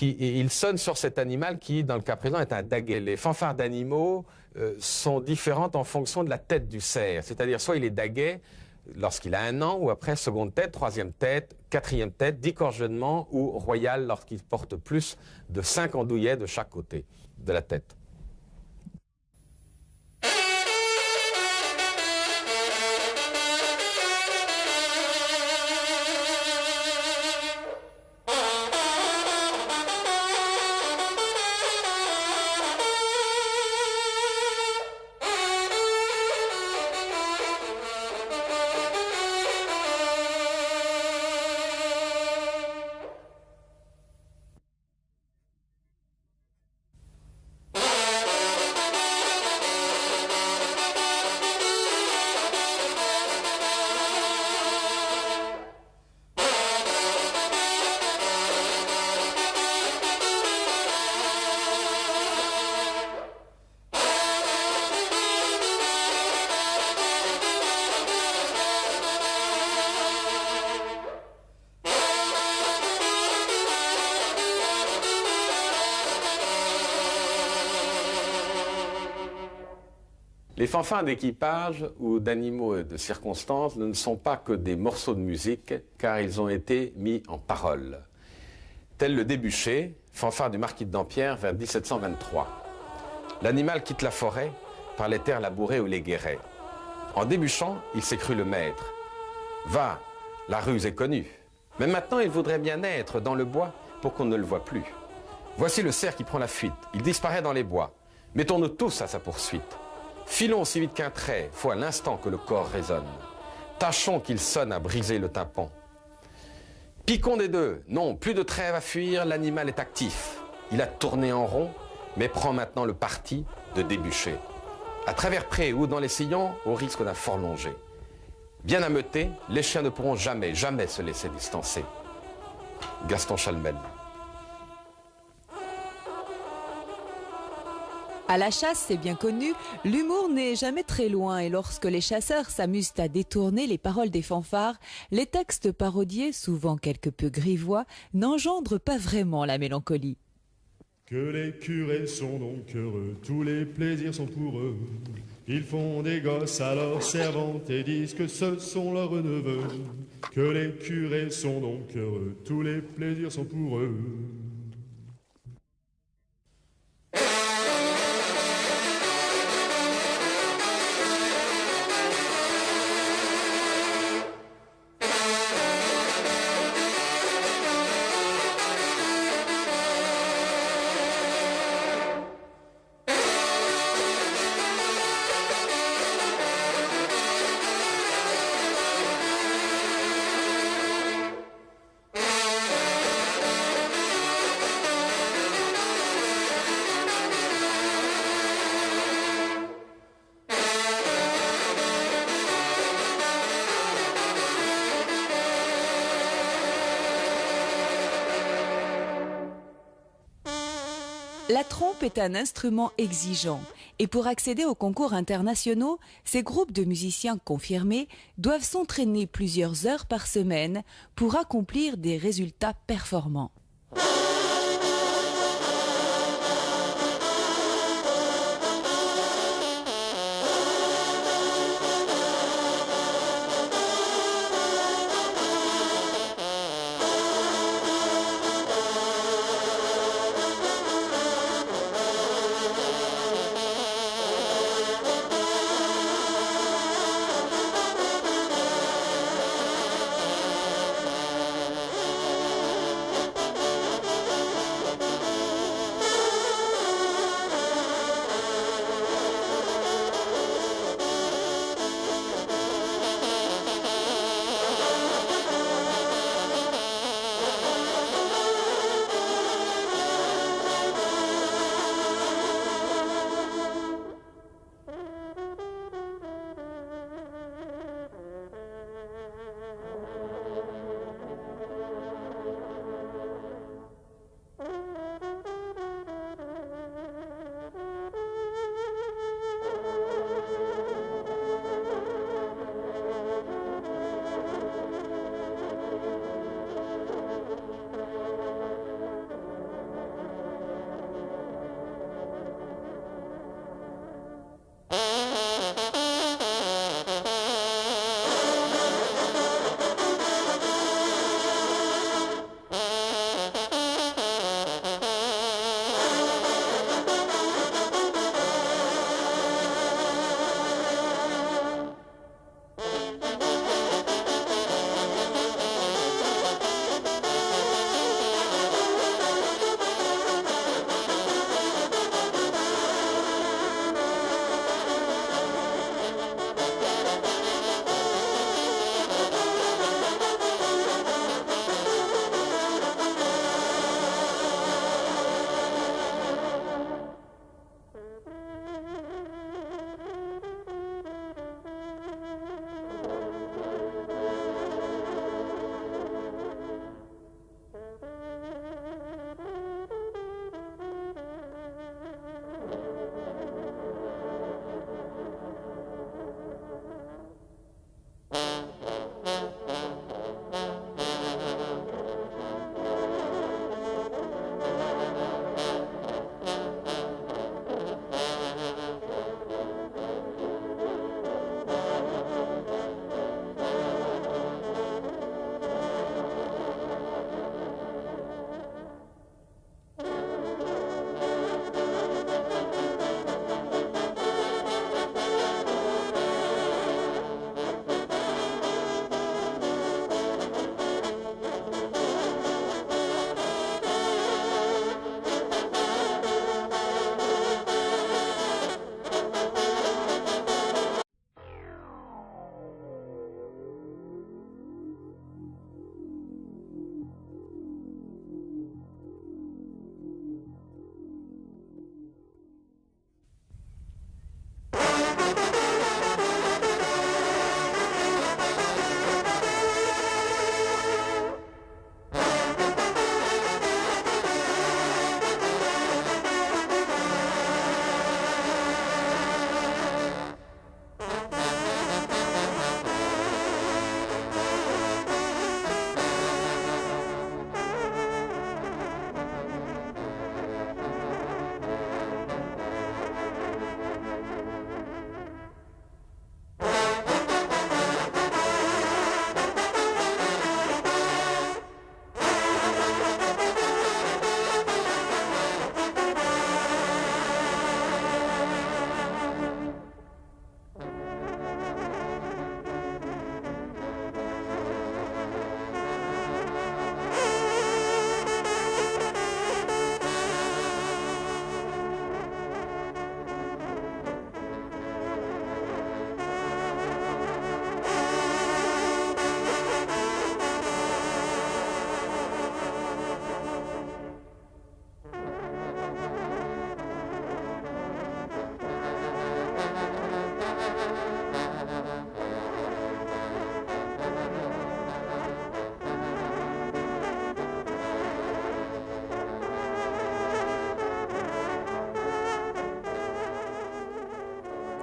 Il sonne sur cet animal qui, dans le cas présent, est un daguet. Les fanfares d'animaux sont différentes en fonction de la tête du cerf. C'est-à-dire, soit il est daguet lorsqu'il a 1 an, ou après seconde tête, troisième tête, quatrième tête, d'égorgement, ou royal lorsqu'il porte plus de 5 andouillets de chaque côté de la tête. Les fanfares d'équipage ou d'animaux de circonstance ne sont pas que des morceaux de musique, car ils ont été mis en parole. Tel le Débuché, fanfare du marquis de Dampierre vers 1723. L'animal quitte la forêt par les terres labourées ou les guérets. En débuchant, il s'est cru le maître. Va, la ruse est connue. Mais maintenant, il voudrait bien être dans le bois pour qu'on ne le voie plus. Voici le cerf qui prend la fuite. Il disparaît dans les bois. Mettons-nous tous à sa poursuite. Filons aussi vite qu'un trait, faut à l'instant que le corps résonne. Tâchons qu'il sonne à briser le tympan. Piquons des deux. Non, plus de trêve à fuir, l'animal est actif. Il a tourné en rond, mais prend maintenant le parti de débûcher. À travers prés ou dans les sillons, au risque d'un fort longé. Bien ameutés, les chiens ne pourront jamais, jamais se laisser distancer. Gaston Chalmel. À la chasse, c'est bien connu, l'humour n'est jamais très loin et lorsque les chasseurs s'amusent à détourner les paroles des fanfares, les textes parodiés, souvent quelque peu grivois, n'engendrent pas vraiment la mélancolie. Que les curés sont donc heureux, tous les plaisirs sont pour eux. Ils font des gosses à leurs servantes et disent que ce sont leurs neveux. Que les curés sont donc heureux, tous les plaisirs sont pour eux. La trompe est un instrument exigeant et pour accéder aux concours internationaux, ces groupes de musiciens confirmés doivent s'entraîner plusieurs heures par semaine pour accomplir des résultats performants.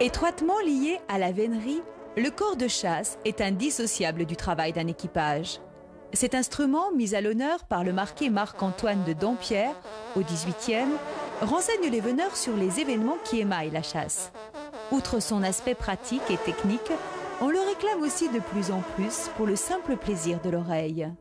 Étroitement lié à la vénerie, le cor de chasse est indissociable du travail d'un équipage. Cet instrument, mis à l'honneur par le marquis Marc-Antoine de Dampierre au XVIIIe, renseigne les veneurs sur les événements qui émaillent la chasse. Outre son aspect pratique et technique, on le réclame aussi de plus en plus pour le simple plaisir de l'oreille.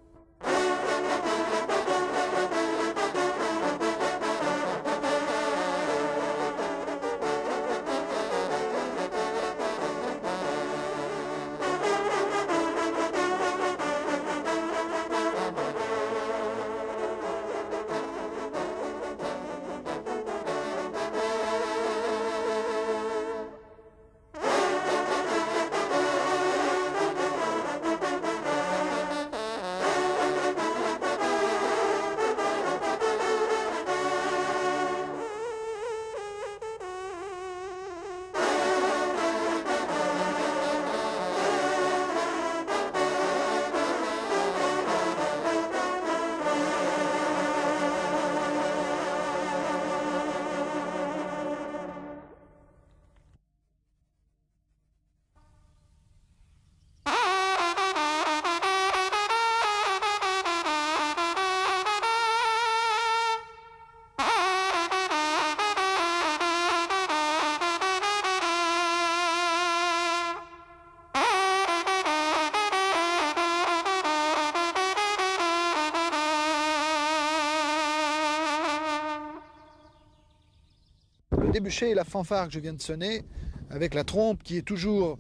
Le débuché et la fanfare que je viens de sonner, avec la trompe qui est toujours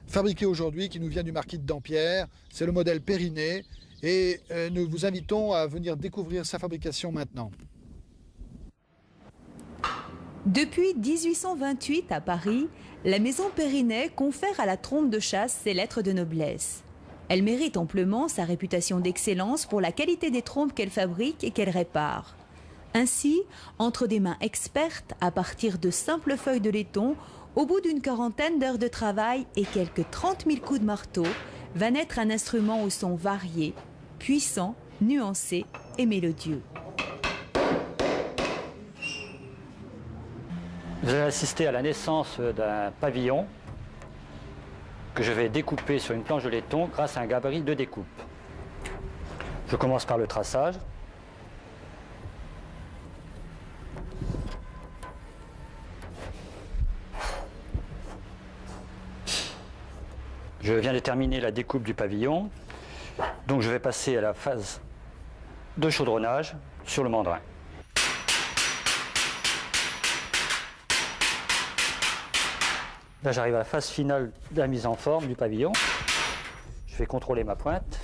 fabriquée aujourd'hui, qui nous vient du marquis de Dampierre, c'est le modèle Périnet, et nous vous invitons à venir découvrir sa fabrication maintenant. Depuis 1828 à Paris, la maison Périnet confère à la trompe de chasse ses lettres de noblesse. Elle mérite amplement sa réputation d'excellence pour la qualité des trompes qu'elle fabrique et qu'elle répare. Ainsi, entre des mains expertes, à partir de simples feuilles de laiton, au bout d'une quarantaine d'heures de travail et quelques 30 000 coups de marteau, va naître un instrument au son varié, puissant, nuancé et mélodieux. Vous allez assister à la naissance d'un pavillon que je vais découper sur une planche de laiton grâce à un gabarit de découpe. Je commence par le traçage. Je viens de terminer la découpe du pavillon, donc je vais passer à la phase de chaudronnage sur le mandrin. Là, j'arrive à la phase finale de la mise en forme du pavillon. Je vais contrôler ma pointe.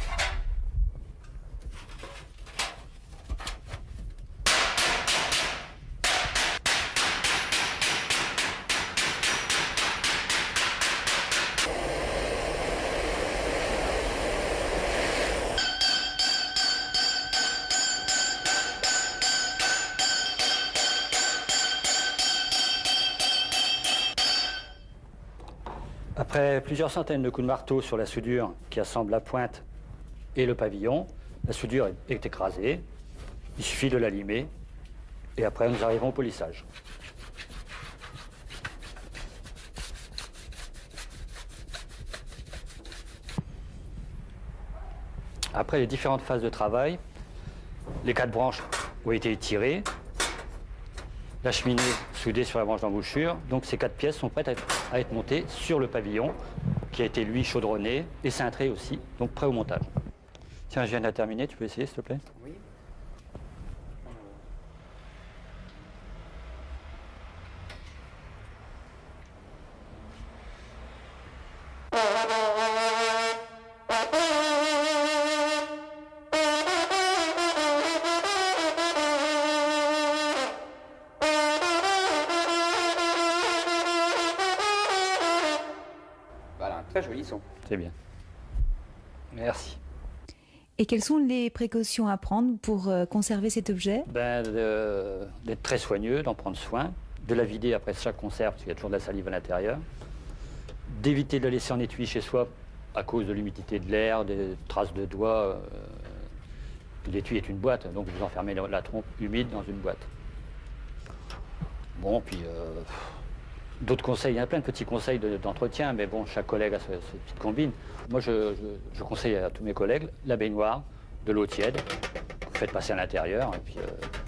Après plusieurs centaines de coups de marteau sur la soudure qui assemble la pointe et le pavillon, la soudure est écrasée. Il suffit de la limer et après nous arrivons au polissage. Après les différentes phases de travail, les 4 branches ont été tirées, la cheminée soudée sur la branche d'embouchure. Donc ces 4 pièces sont prêtes à être montées sur le pavillon qui a été lui chaudronné et cintré aussi, donc prêt au montage. Tiens, je viens de terminer, tu peux essayer s'il te plaît? Oui. Très joli son. C'est bien. Merci. Et quelles sont les précautions à prendre pour conserver cet objet? D'être très soigneux, d'en prendre soin, de la vider après chaque conserve, parce qu'il y a toujours de la salive à l'intérieur, d'éviter de la laisser en étui chez soi à cause de l'humidité de l'air, des traces de doigts. L'étui est une boîte, donc vous enfermez la trompe humide dans une boîte. Bon, puis D'autres conseils, il y a plein de petits conseils d'entretien, mais bon, chaque collègue a ses petites combines. Moi, je conseille à tous mes collègues la baignoire, de l'eau tiède, vous faites passer à l'intérieur, et puis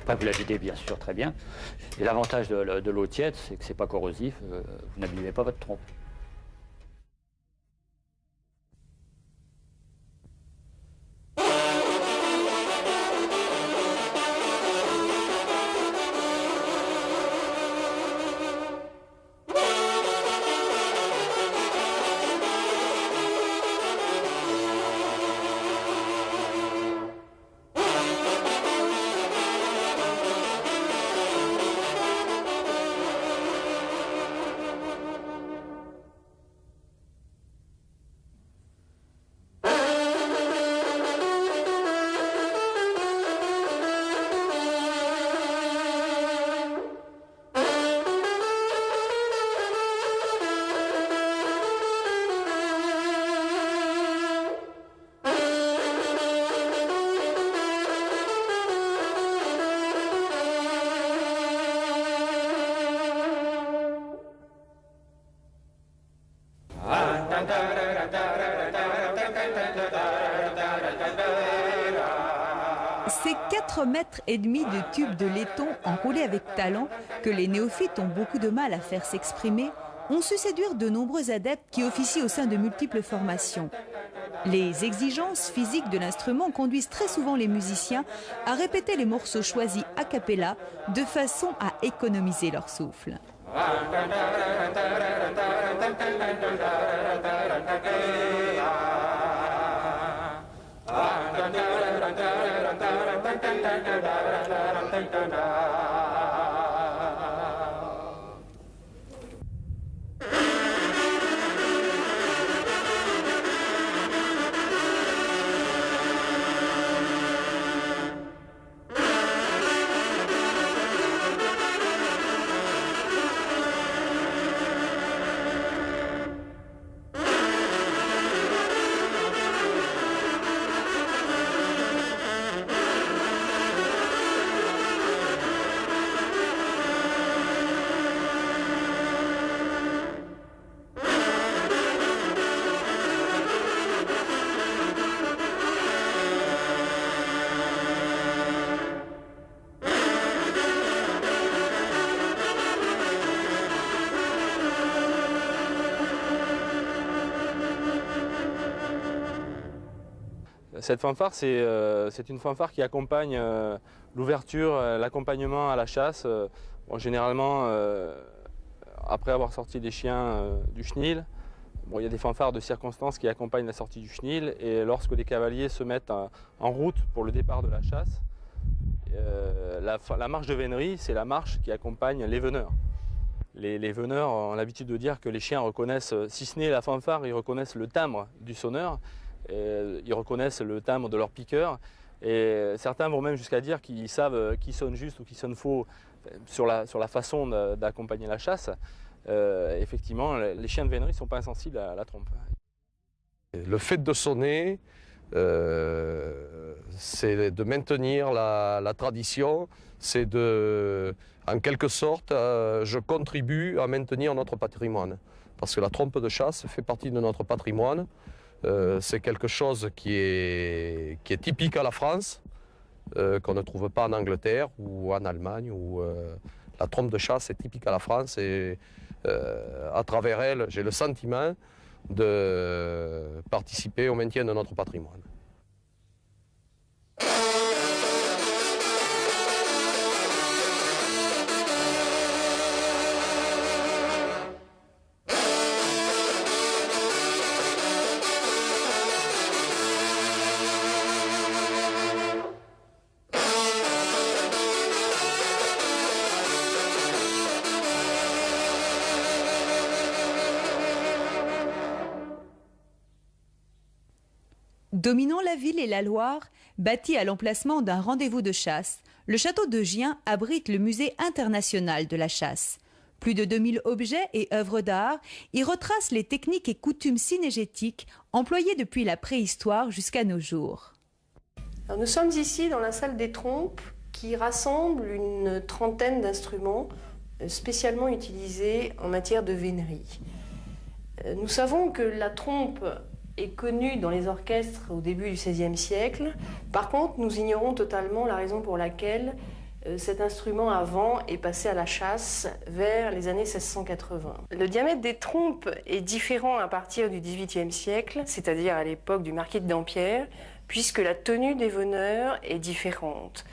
après vous la videz bien sûr très bien. Et l'avantage de l'eau tiède, c'est que c'est pas corrosif, vous n'abîmez pas votre trompe. Ces 4,5 mètres de tubes de laiton enroulés avec talent, que les néophytes ont beaucoup de mal à faire s'exprimer, ont su séduire de nombreux adeptes qui officient au sein de multiples formations. Les exigences physiques de l'instrument conduisent très souvent les musiciens à répéter les morceaux choisis a cappella de façon à économiser leur souffle. Cette fanfare, c'est une fanfare qui accompagne l'ouverture, l'accompagnement à la chasse. Bon, généralement, après avoir sorti des chiens du chenil, bon, il y a des fanfares de circonstances qui accompagnent la sortie du chenil. Et lorsque les cavaliers se mettent en route pour le départ de la chasse, la marche de vénerie, c'est la marche qui accompagne les veneurs. Les veneurs ont l'habitude de dire que les chiens reconnaissent, si ce n'est la fanfare, ils reconnaissent le timbre du sonneur. Ils reconnaissent le timbre de leur piqueur et certains vont même jusqu'à dire qu'ils savent qui sonne juste ou qui sonne faux sur la façon d'accompagner la chasse. Effectivement, les chiens de vénerie ne sont pas insensibles à la trompe. Le fait de sonner, c'est de maintenir la tradition, c'est de, en quelque sorte, je contribue à maintenir notre patrimoine. Parce que la trompe de chasse fait partie de notre patrimoine. C'est quelque chose qui est typique à la France, qu'on ne trouve pas en Angleterre ou en Allemagne. Où, la trompe de chasse est typique à la France et à travers elle, j'ai le sentiment de participer au maintien de notre patrimoine. Dominant la ville et la Loire, bâti à l'emplacement d'un rendez-vous de chasse, le château de Gien abrite le musée international de la chasse. Plus de 2000 objets et œuvres d'art y retracent les techniques et coutumes cynégétiques employées depuis la préhistoire jusqu'à nos jours. Alors nous sommes ici dans la salle des trompes qui rassemble une trentaine d'instruments spécialement utilisée en matière de vénerie. Nous savons que la trompe est connue dans les orchestres au début du XVIe siècle. Par contre, nous ignorons totalement la raison pour laquelle cet instrument à vent est passé à la chasse vers les années 1680. Le diamètre des trompes est différent à partir du XVIIIe siècle, c'est-à-dire à l'époque du marquis de Dampierre, puisque la tenue des veneurs est différente.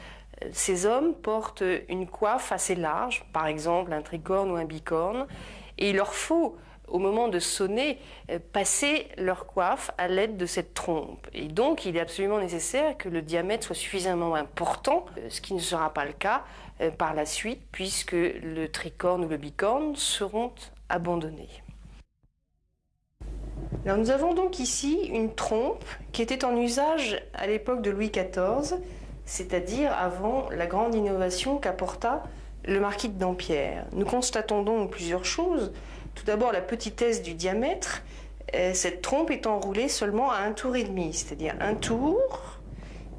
Ces hommes portent une coiffe assez large, par exemple un tricorne ou un bicorne, et il leur faut, au moment de sonner, passer leur coiffe à l'aide de cette trompe. Et donc, il est absolument nécessaire que le diamètre soit suffisamment important, ce qui ne sera pas le cas par la suite, puisque le tricorne ou le bicorne seront abandonnés. Alors, nous avons donc ici une trompe qui était en usage à l'époque de Louis XIV, c'est-à-dire avant la grande innovation qu'apporta le marquis de Dampierre. Nous constatons donc plusieurs choses. Tout d'abord, la petitesse du diamètre, cette trompe est enroulée seulement à 1 tour et demi, c'est-à-dire un tour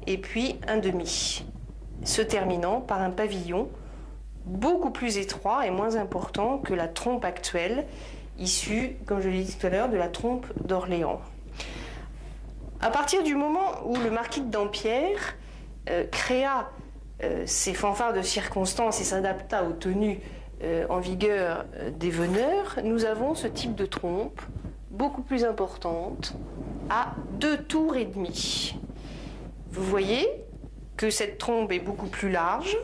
et puis un demi, se terminant par un pavillon beaucoup plus étroit et moins important que la trompe actuelle, issue, comme je l'ai dit tout à l'heure, de la trompe d'Orléans. À partir du moment où le marquis de Dampierre créa ces fanfares de circonstance et s'adapta aux tenues en vigueur des veneurs, nous avons ce type de trompe beaucoup plus importante à 2 tours et demi. Vous voyez que cette trompe est beaucoup plus large,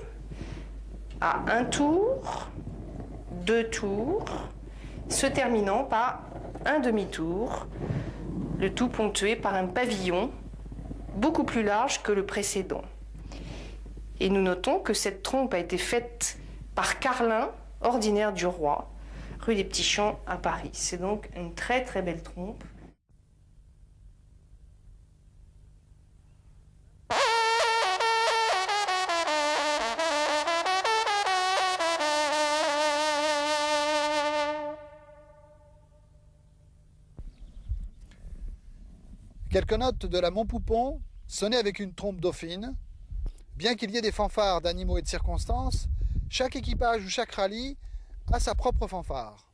à 1 tour, 2 tours, se terminant par un demi-tour, le tout ponctué par un pavillon beaucoup plus large que le précédent. Et nous notons que cette trompe a été faite par Carlin, ordinaire du roi, rue des Petits Champs à Paris. C'est donc une très très belle trompe. Quelques notes de la Montpoupon, sonnées avec une trompe dauphine. Bien qu'il y ait des fanfares d'animaux et de circonstances, chaque équipage ou chaque rallye a sa propre fanfare.